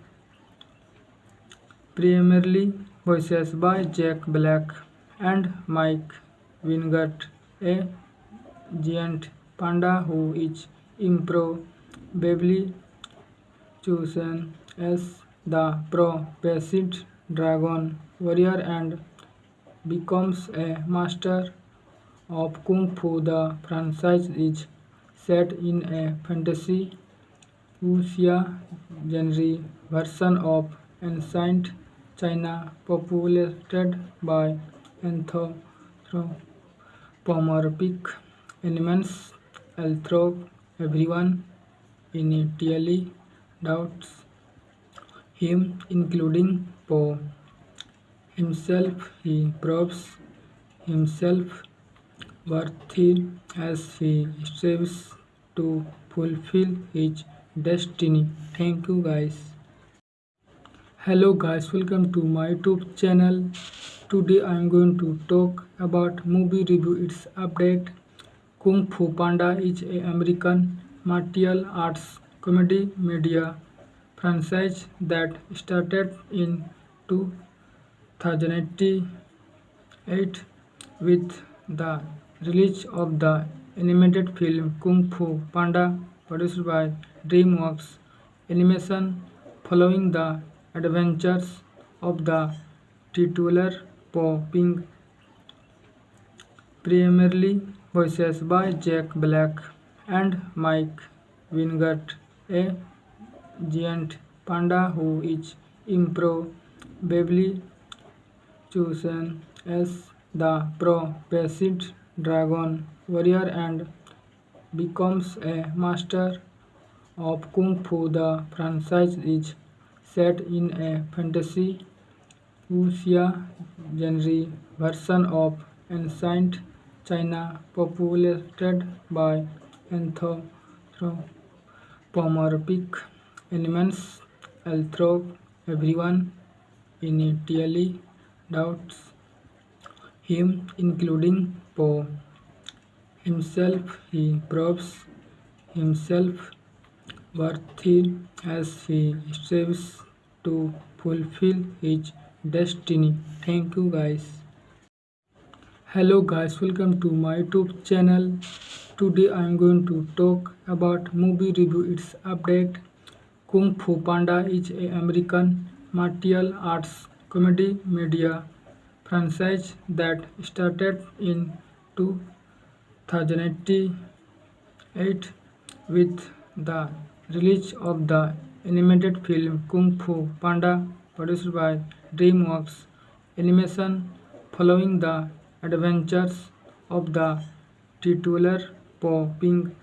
primarily voices by Jack Black and Mike Wingert, a giant panda who is improbably chosen as the pro-Pacific dragon warrior and becomes a master of Kung Fu. The franchise is set in a fantasy wuxia genre version of ancient China populated by anthropomorphic elements, although everyone initially doubts him, including Po himself. He proves himself worthy as he strives to fulfill his destiny. Thank you guys. Hello guys, welcome to my YouTube channel. Today I am going to talk about movie review its update. Kung Fu Panda is a American martial arts comedy media franchise that started in 2008 with the release of the animated film Kung Fu Panda produced by DreamWorks Animation following the adventures of the titular Po Ping, primarily voiced by Jack Black and Mike Wingate, a giant panda who is improbably chosen as the pro-Pacific dragon warrior and becomes a master of Kung Fu. The franchise is set in a fantasy wuxia genre version of ancient China populated by anthropomorphic elements, although everyone initially doubts him, including Po himself. He proves himself worthy as he strives to fulfill his destiny. Thank you guys. Hello guys, welcome to my YouTube channel. Today I am going to talk about movie review its update. Kung Fu Panda is a American martial arts comedy media franchise that started in 2008 with the release of the animated film Kung Fu Panda produced by DreamWorks Animation following the adventures of the titular Po Ping,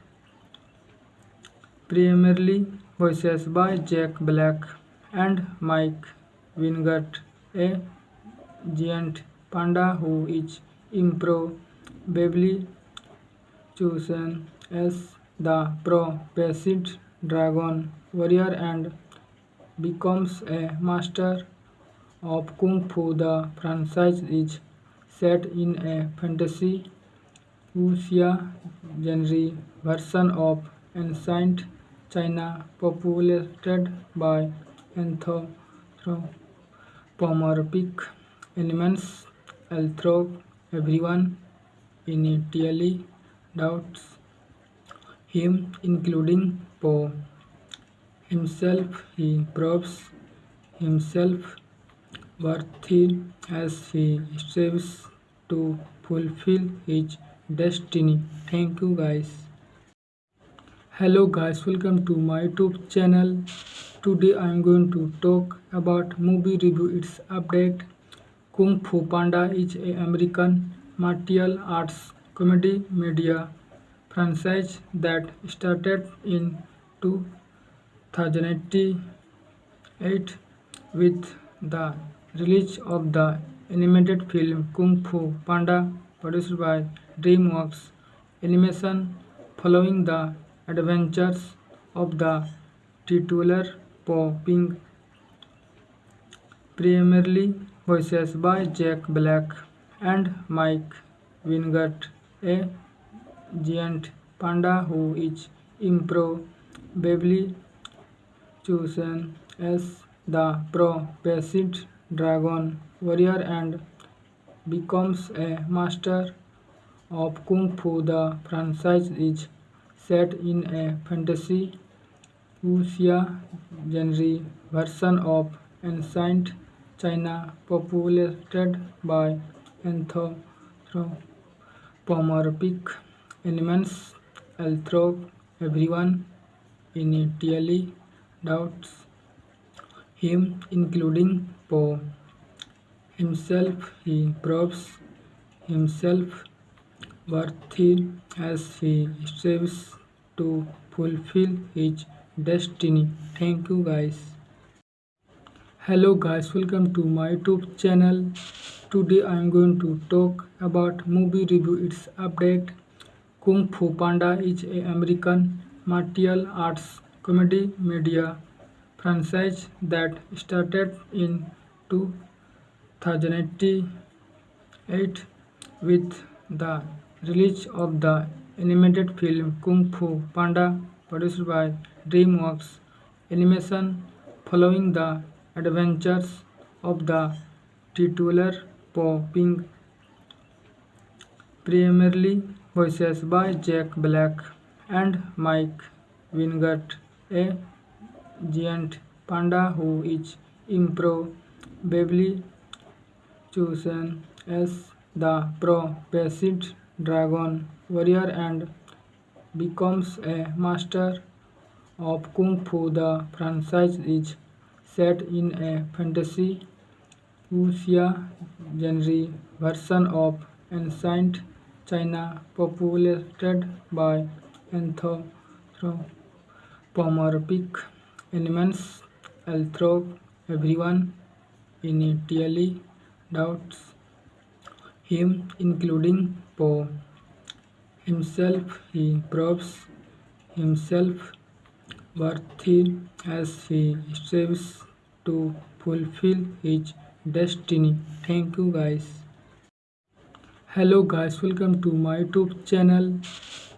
primarily voiced by Jack Black and Mike Wingate, a giant panda who is improbably chosen as the pro-Pacific dragon warrior and becomes a master of Kung Fu. The franchise is set in a fantasy wuxia genre version of ancient China populated by anthropomorphic elements, although everyone initially doubts him, including Po himself. He proves himself worthy as he strives to fulfill his destiny. Thank you guys. Hello guys, welcome to my YouTube channel. Today I am going to talk about movie review its update. Kung Fu Panda is a American martial arts comedy media franchise that started in 2008 with the release of the animated film Kung Fu Panda produced by DreamWorks Animation following the adventures of the titular Po Ping, primarily voiced by Jack Black and Mike Wingate, a giant panda who is improbably chosen as the pro-Pacific dragon warrior and becomes a master of Kung Fu. The franchise is set in a fantasy wuxia genre version of ancient China populated by anthropomorphic elements, although everyone initially doubts him, including Po himself. He proves himself worthy as he strives to fulfill his destiny. Thank you guys. Hello guys, welcome to my YouTube channel. Today I am going to talk about movie review its update. Kung Fu Panda is a American martial arts comedy media franchise that started in 2008 with the release of the animated film Kung Fu Panda produced by DreamWorks Animation following the adventures of the titular Po Ping, primarily voiced by Jack Black and Mike Wingate, a giant panda who is improbably chosen as the pro-Pacific dragon warrior and becomes a master of Kung Fu. The franchise is set in a fantasy wuxia genre version of ancient China populated by anthropomorphic elements, although everyone initially doubts him, including Po himself. He proves himself worthy as he strives to fulfill his destiny. Thank you, guys. Hello guys, welcome to my YouTube channel.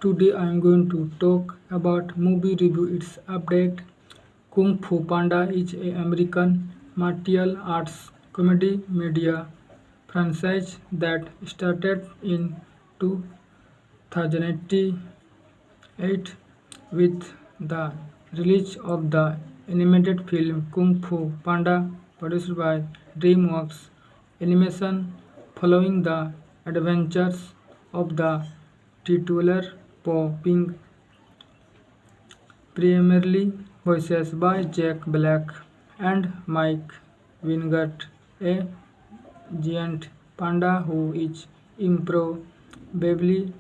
Today I am going to talk about movie review. Its update. Kung Fu Panda is a American martial arts comedy media franchise that started in 2008 with the release of the animated film Kung Fu Panda produced by DreamWorks Animation following the adventures of the titular Po Ping, primarily voiced by Jack Black and Mike Wingate, a giant panda who is improbably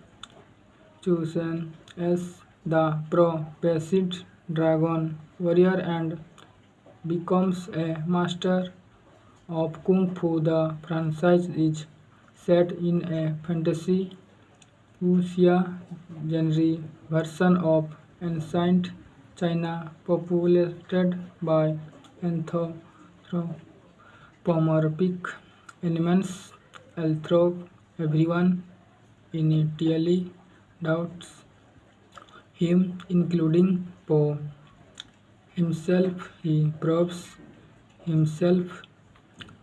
chosen as the pro-Pacific dragon warrior and becomes a master of Kung Fu. The franchise is set in a fantasy wuxia genre version of ancient China populated by anthropomorphic elements, although everyone initially doubts him, including Po himself. He proves himself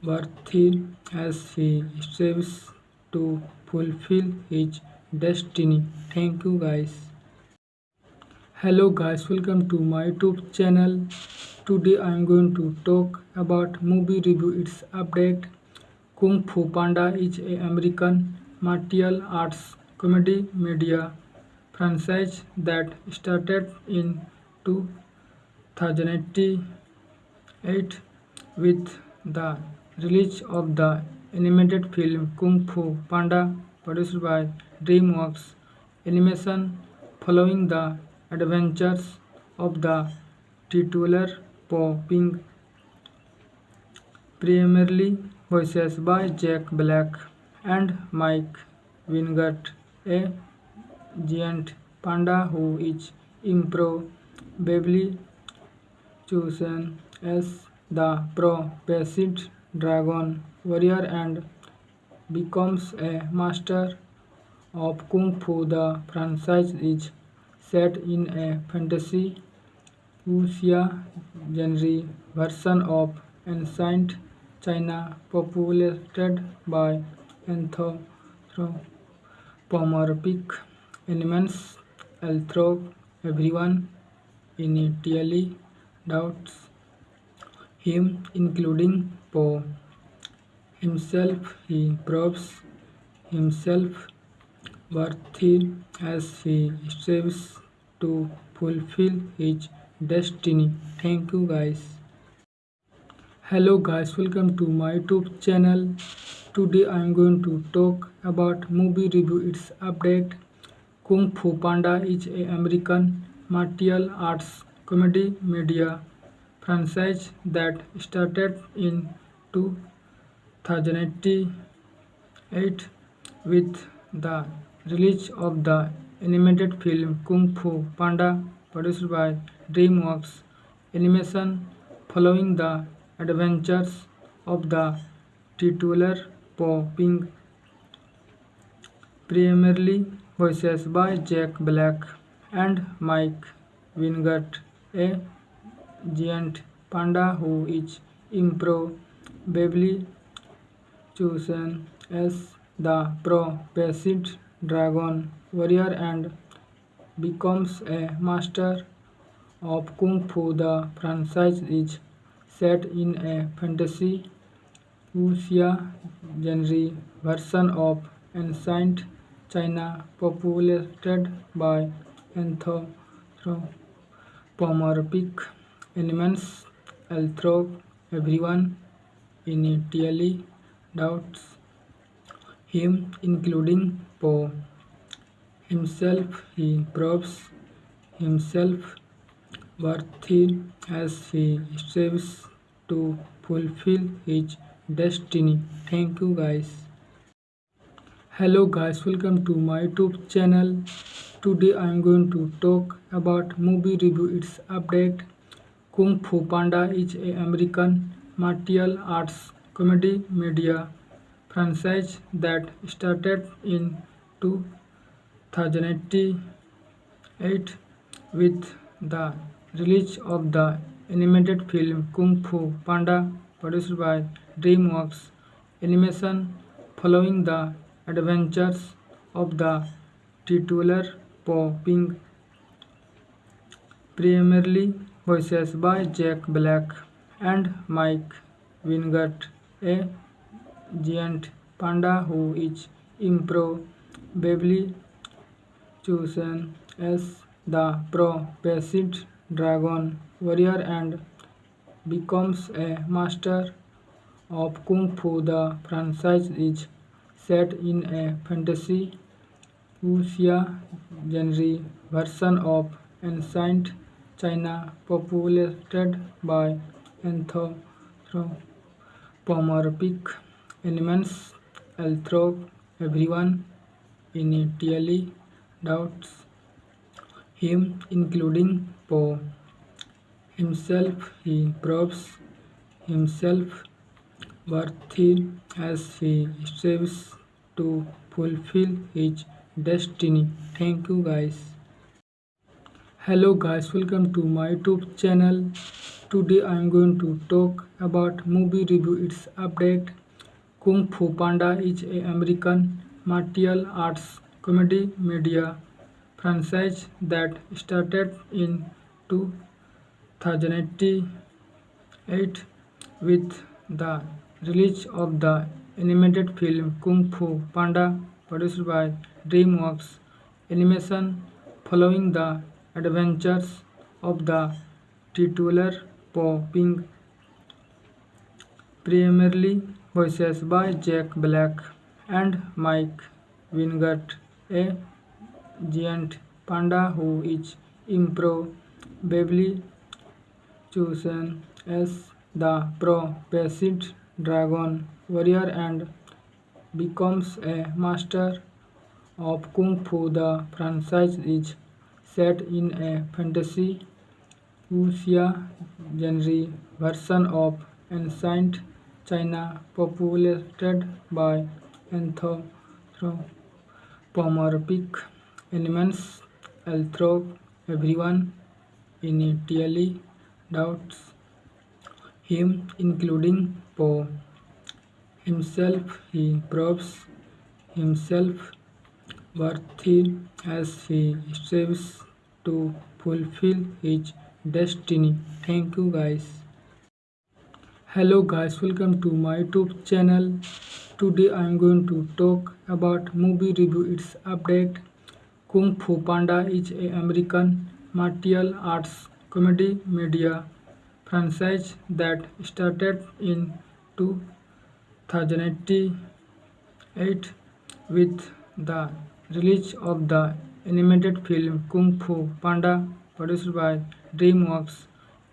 worthy as he strives to fulfill his destiny. Thank you, guys. Hello guys, welcome to my YouTube channel. Today I am going to talk about movie review. Its update. Kung Fu Panda is a American martial arts comedy media franchise that started in 2008 with the release of the animated film Kung Fu Panda produced by DreamWorks Animation following the adventures of the titular Po Ping, primarily voiced by Jack Black and Mike Wingate, a giant panda who is improbably chosen as the pro-Pacific dragon warrior and becomes a master of Kung Fu. The franchise is set in a fantasy wuxia genre version of ancient China populated by anthropomorphic elements, although everyone initially doubts him, including Po himself. He proves himself worthy as he strives to fulfill his destiny. Thank you, guys. Hello guys, welcome to my YouTube channel. Today I am going to talk about movie review. Its update. Kung Fu Panda is a American martial arts comedy media franchise that started in 2008 with the release of the animated film Kung Fu Panda produced by DreamWorks Animation following the adventures of the titular Po Ping, primarily voiced by Jack Black and Mike Wingate, a giant panda who is improbably chosen as the pro-Pacific dragon warrior and becomes a master of Kung Fu. The franchise is set in a fantasy wuxia genre version of ancient China populated by anthropomorphic elements, although everyone initially doubts him, including Po himself. He proves himself worthy as he strives to fulfill his destiny. Thank you guys. Hello guys, welcome to my YouTube channel. Today I am going to talk about movie review. Its update. Kung Fu Panda is a American martial arts comedy media franchise that started in 2008 with the release of the animated film Kung Fu Panda, produced by DreamWorks Animation, following the adventures of the titular Po Ping, primarily voiced by Jack Black and Mike Wingate, a giant panda who is improbably chosen as the pro-Pacific dragon warrior and becomes a master of Kung Fu. The franchise is set in a fantasy wuxia genre version of ancient China populated by anthropomorphic elements, although everyone initially doubts him, including Po himself. He proves himself worthy as he strives to fulfill his destiny. Thank you guys. Hello guys, welcome to my YouTube channel. Today I am going to talk about movie review. Its update. Kung Fu Panda is a American martial arts comedy media franchise that started in 2008 with the release of the animated film Kung Fu Panda, produced by DreamWorks Animation, following the adventures of the titular Po Ping, primarily voiced by Jack Black and Mike Wingate, a giant panda who is improbably chosen as the pro-Pacific dragon warrior and becomes a master of Kung Fu. The franchise is set in a fantasy wuxia genre version of ancient China populated by anthropomorphic elements, although everyone initially doubts him, including Po himself. He proves himself worthy as he strives to fulfill his destiny. Thank you guys. Hello guys, welcome to my YouTube channel. Today I am going to talk about movie review. Its update. Kung Fu Panda is a American martial arts comedy media franchise that started in 2008 with the release of the animated film Kung Fu Panda, produced by DreamWorks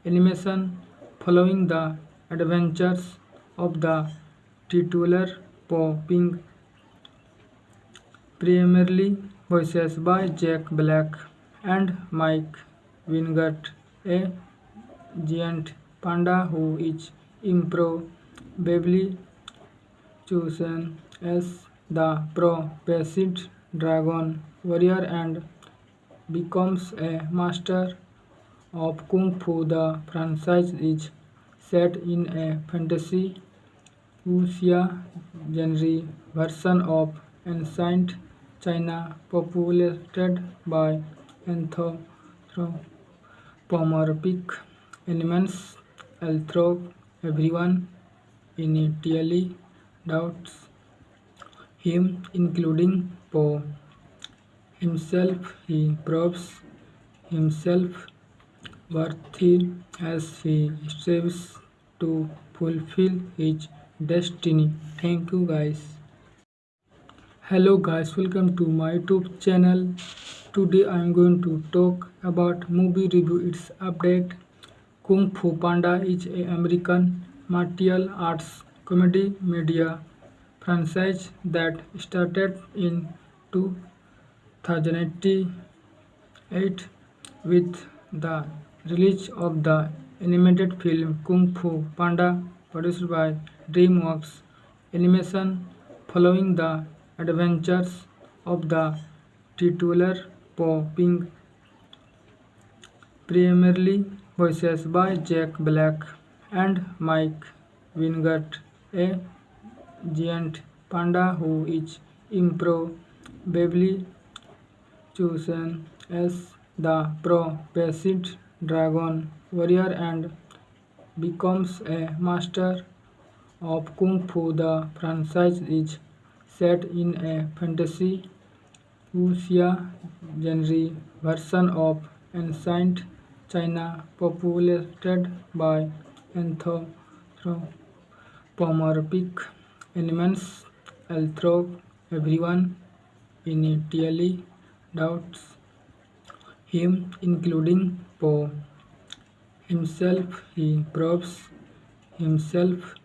Animation, following the adventures of the titular Po Ping, primarily voiced by Jack Black and Mike Wingate, a giant panda who is improbably chosen as the pro-Pacific dragon warrior and becomes a master of Kung Fu. The franchise is set in a fantasy wuxia genre version of ancient China populated by anthropomorphic elements, although everyone initially doubts him, including Poe himself. He proves himself worthy as he strives to fulfill his destiny. Thank you guys. Hello guys, welcome to my YouTube channel. Today I am going to talk about movie review. Its update. Kung Fu Panda is an American martial arts comedy media franchise that started in 2008 with the release of the animated film Kung Fu Panda produced by DreamWorks Animation. Following the adventures of the titular Po, being primarily voiced by Jack Black and Mike Wingert, a giant panda who is improbably chosen as the pro-Pacific dragon warrior and becomes a master of Kung Fu. The franchise is set in a fantasy wuxia genre version of ancient China populated by anthropomorphic elements, although everyone initially doubts him, including Poe himself. He proves himself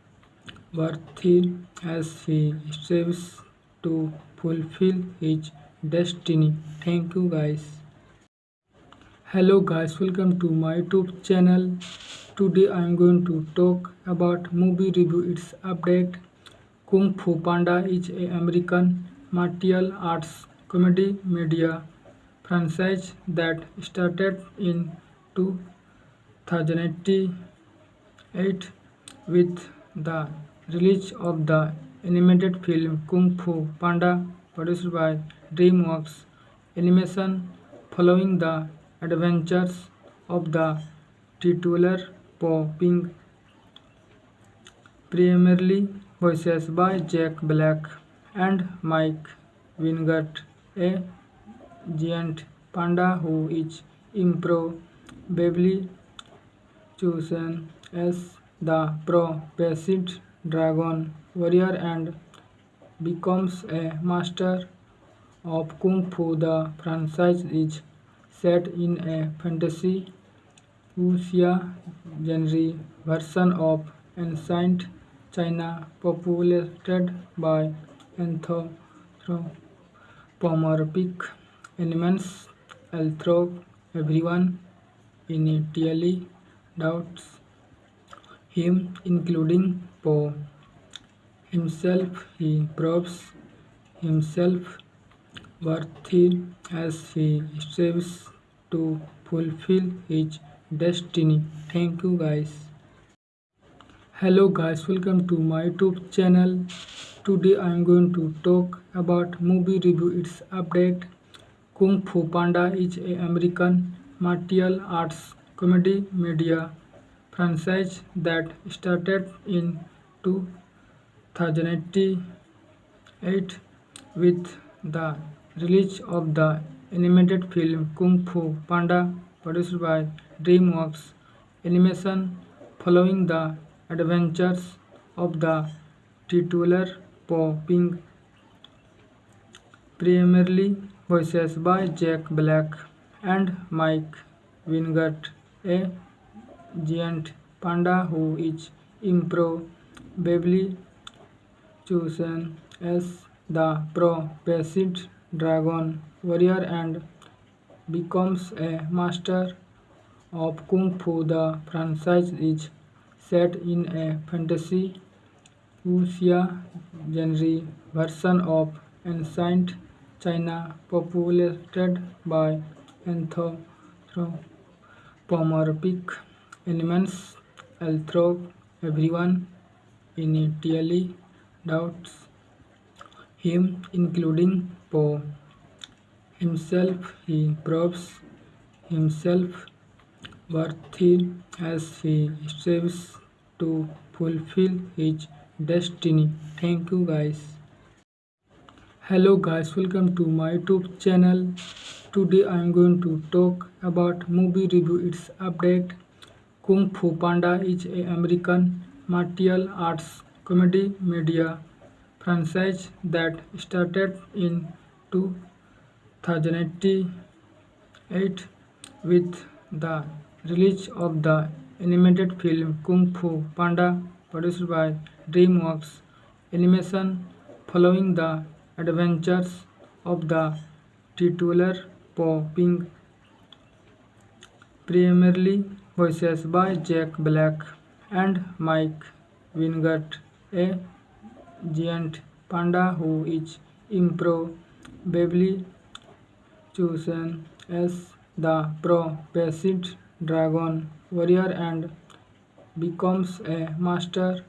worthy as he strives to fulfill his destiny. Thank you guys. Hello guys, welcome to my YouTube channel. Today I am going to talk about movie review. Its update. Kung Fu Panda is an American martial arts comedy media franchise that started in 2008 with the release of the animated film Kung Fu Panda produced by DreamWorks Animation. Following the adventures of the titular Po, being primarily voiced by Jack Black and Mike Wingert, a giant panda who is improbably chosen as the pro-Pacific dragon warrior and becomes a master of Kung Fu. The franchise is set in a fantasy wuxia genre version of ancient China populated by anthropomorphic elements, although everyone initially doubts him, including Poe himself. He proves himself worthy as he strives to fulfill his destiny. Thank you guys. Hello guys, welcome to my YouTube channel. Today I am going to talk about movie review. Its update. Kung Fu Panda is an American martial arts comedy media franchise that started in 2008 with the release of the animated film Kung Fu Panda produced by DreamWorks Animation. Following the adventures of the titular Po, being primarily voiced by Jack Black and Mike Wingert, a giant panda who is improbably chosen as the pro-Pacific dragon warrior and becomes a master of Kung Fu. The franchise is set in a fantasy wuxia genre version of ancient China populated by anthropomorphic elements, although everyone initially doubts him, including Poe himself. He proves himself worthy as he strives to fulfill his destiny. Thank you guys. Hello guys, welcome to my YouTube channel. Today I am going to talk about movie review. Its update. Kung Fu Panda is a American martial arts comedy media franchise that started in 2008 with the release of the animated film Kung Fu Panda, produced by DreamWorks Animation, following the adventures of the titular Po, being primarily voiced by Jack Black and Mike Wingert, a giant panda who is improbably chosen as the pro-Pacific dragon warrior and becomes a master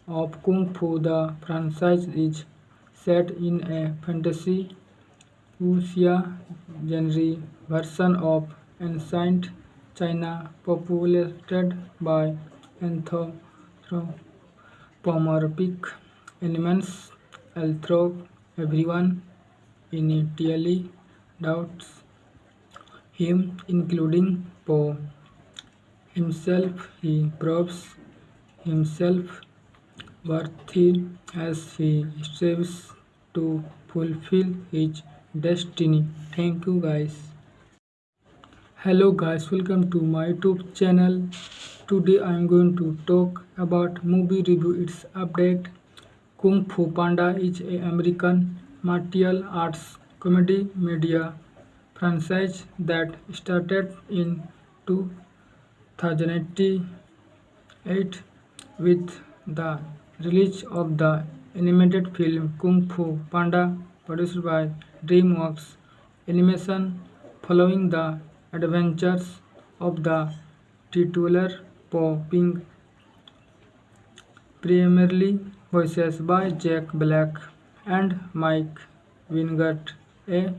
of Kung Fu. The franchise is set in a fantasy wuxia genre version of ancient China populated by anthropomorphic elements, although everyone initially doubts him, including Poe himself. He proves himself worthy as he strives to fulfill his destiny. Thank you guys. Hello guys, welcome to my YouTube channel. Today I am going to talk about movie review. Its update. Kung Fu Panda is a American martial arts comedy media franchise that started in 2008 with the release of the animated film Kung Fu Panda, produced by DreamWorks Animation, following the adventures of the titular Po, being primarily voiced by Jack Black and Mike Wingert, a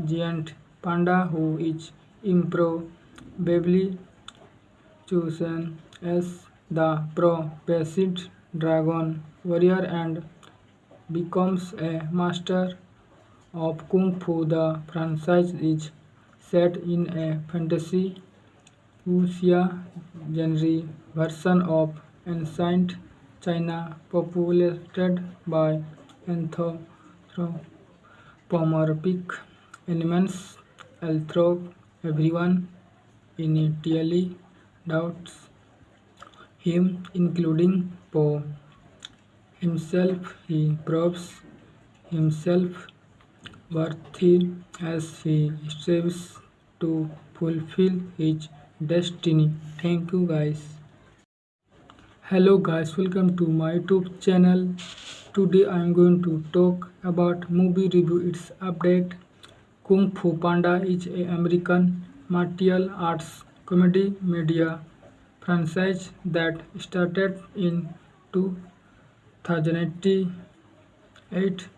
giant panda who is improbably chosen as the pro-Pacific dragon warrior and becomes a master of Kung Fu. The franchise is set in a fantasy wuxia genre version of ancient China populated by anthropomorphic elements, although everyone initially doubts him, including Poe himself. He proves himself worthy as he strives to fulfill his destiny. Thank you guys. Hello guys, welcome to my YouTube channel. Today I am going to talk about movie review. Its update. Kung Fu Panda is a American martial arts comedy media franchise that started in 2008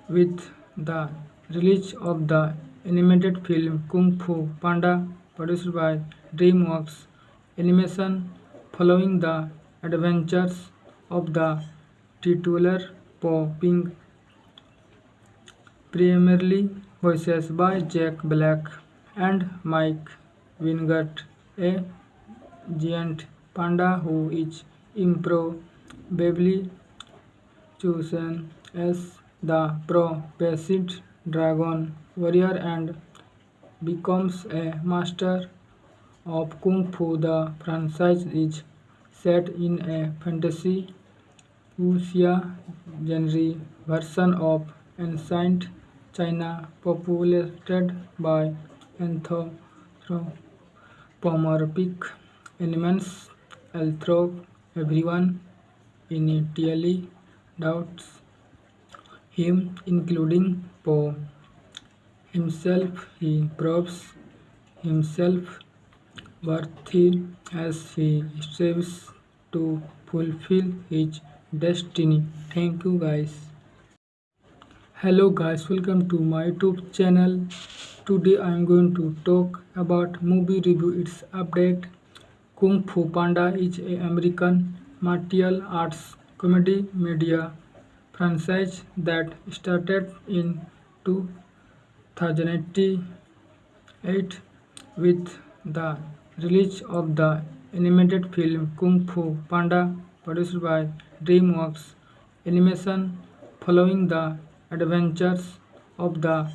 with the release of the animated film Kung Fu Panda, produced by DreamWorks Animation, following the adventures of the titular Po, being primarily voiced by Jack Black and Mike Wingert, a giant panda who is improbably chosen as the pro-Pacific dragon warrior and becomes a master of Kung Fu. The franchise is set in a fantasy wuxia genre version of ancient China populated by anthropomorphic elements, although everyone initially doubts him, including Poe himself. He proves himself worthy as he strives to fulfill his destiny. Thank you guys. Although everyone initially doubts him, including Poe himself. He proves himself worthy as he strives to fulfill his destiny. Thank you guys. Hello guys, welcome to my YouTube channel. Today I am going to talk about movie review. Its update. Kung Fu Panda is a American martial arts comedy media franchise that started in 2008 with the release of the animated film Kung Fu Panda, produced by DreamWorks Animation, following the adventures of the titular Po, being primarily voiced by Jack Black and Mike Wingert, a giant panda who is improbably chosen as the pro-Pacific dragon warrior and becomes a master of Kung Fu. The franchise is set in a fantasy wuxia genre version of ancient China populated by anthropomorphic elements, although everyone initially doubts him, including Poe himself. He proves himself worthy as he strives to fulfill his destiny. Thank you, guys. Hello guys, welcome to my YouTube channel. Today I am going to talk about movie review. Its update. Kung Fu Panda is an American martial arts comedy media franchise that started in 2008 with the release of the animated film Kung Fu Panda, produced by DreamWorks Animation, following the adventures of the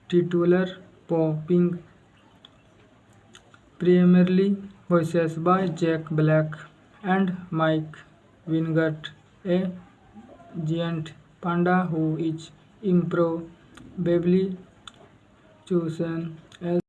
titular Po, being primarily voiced by Jack Black and Mike Wingate, a giant panda who is improbably chosen as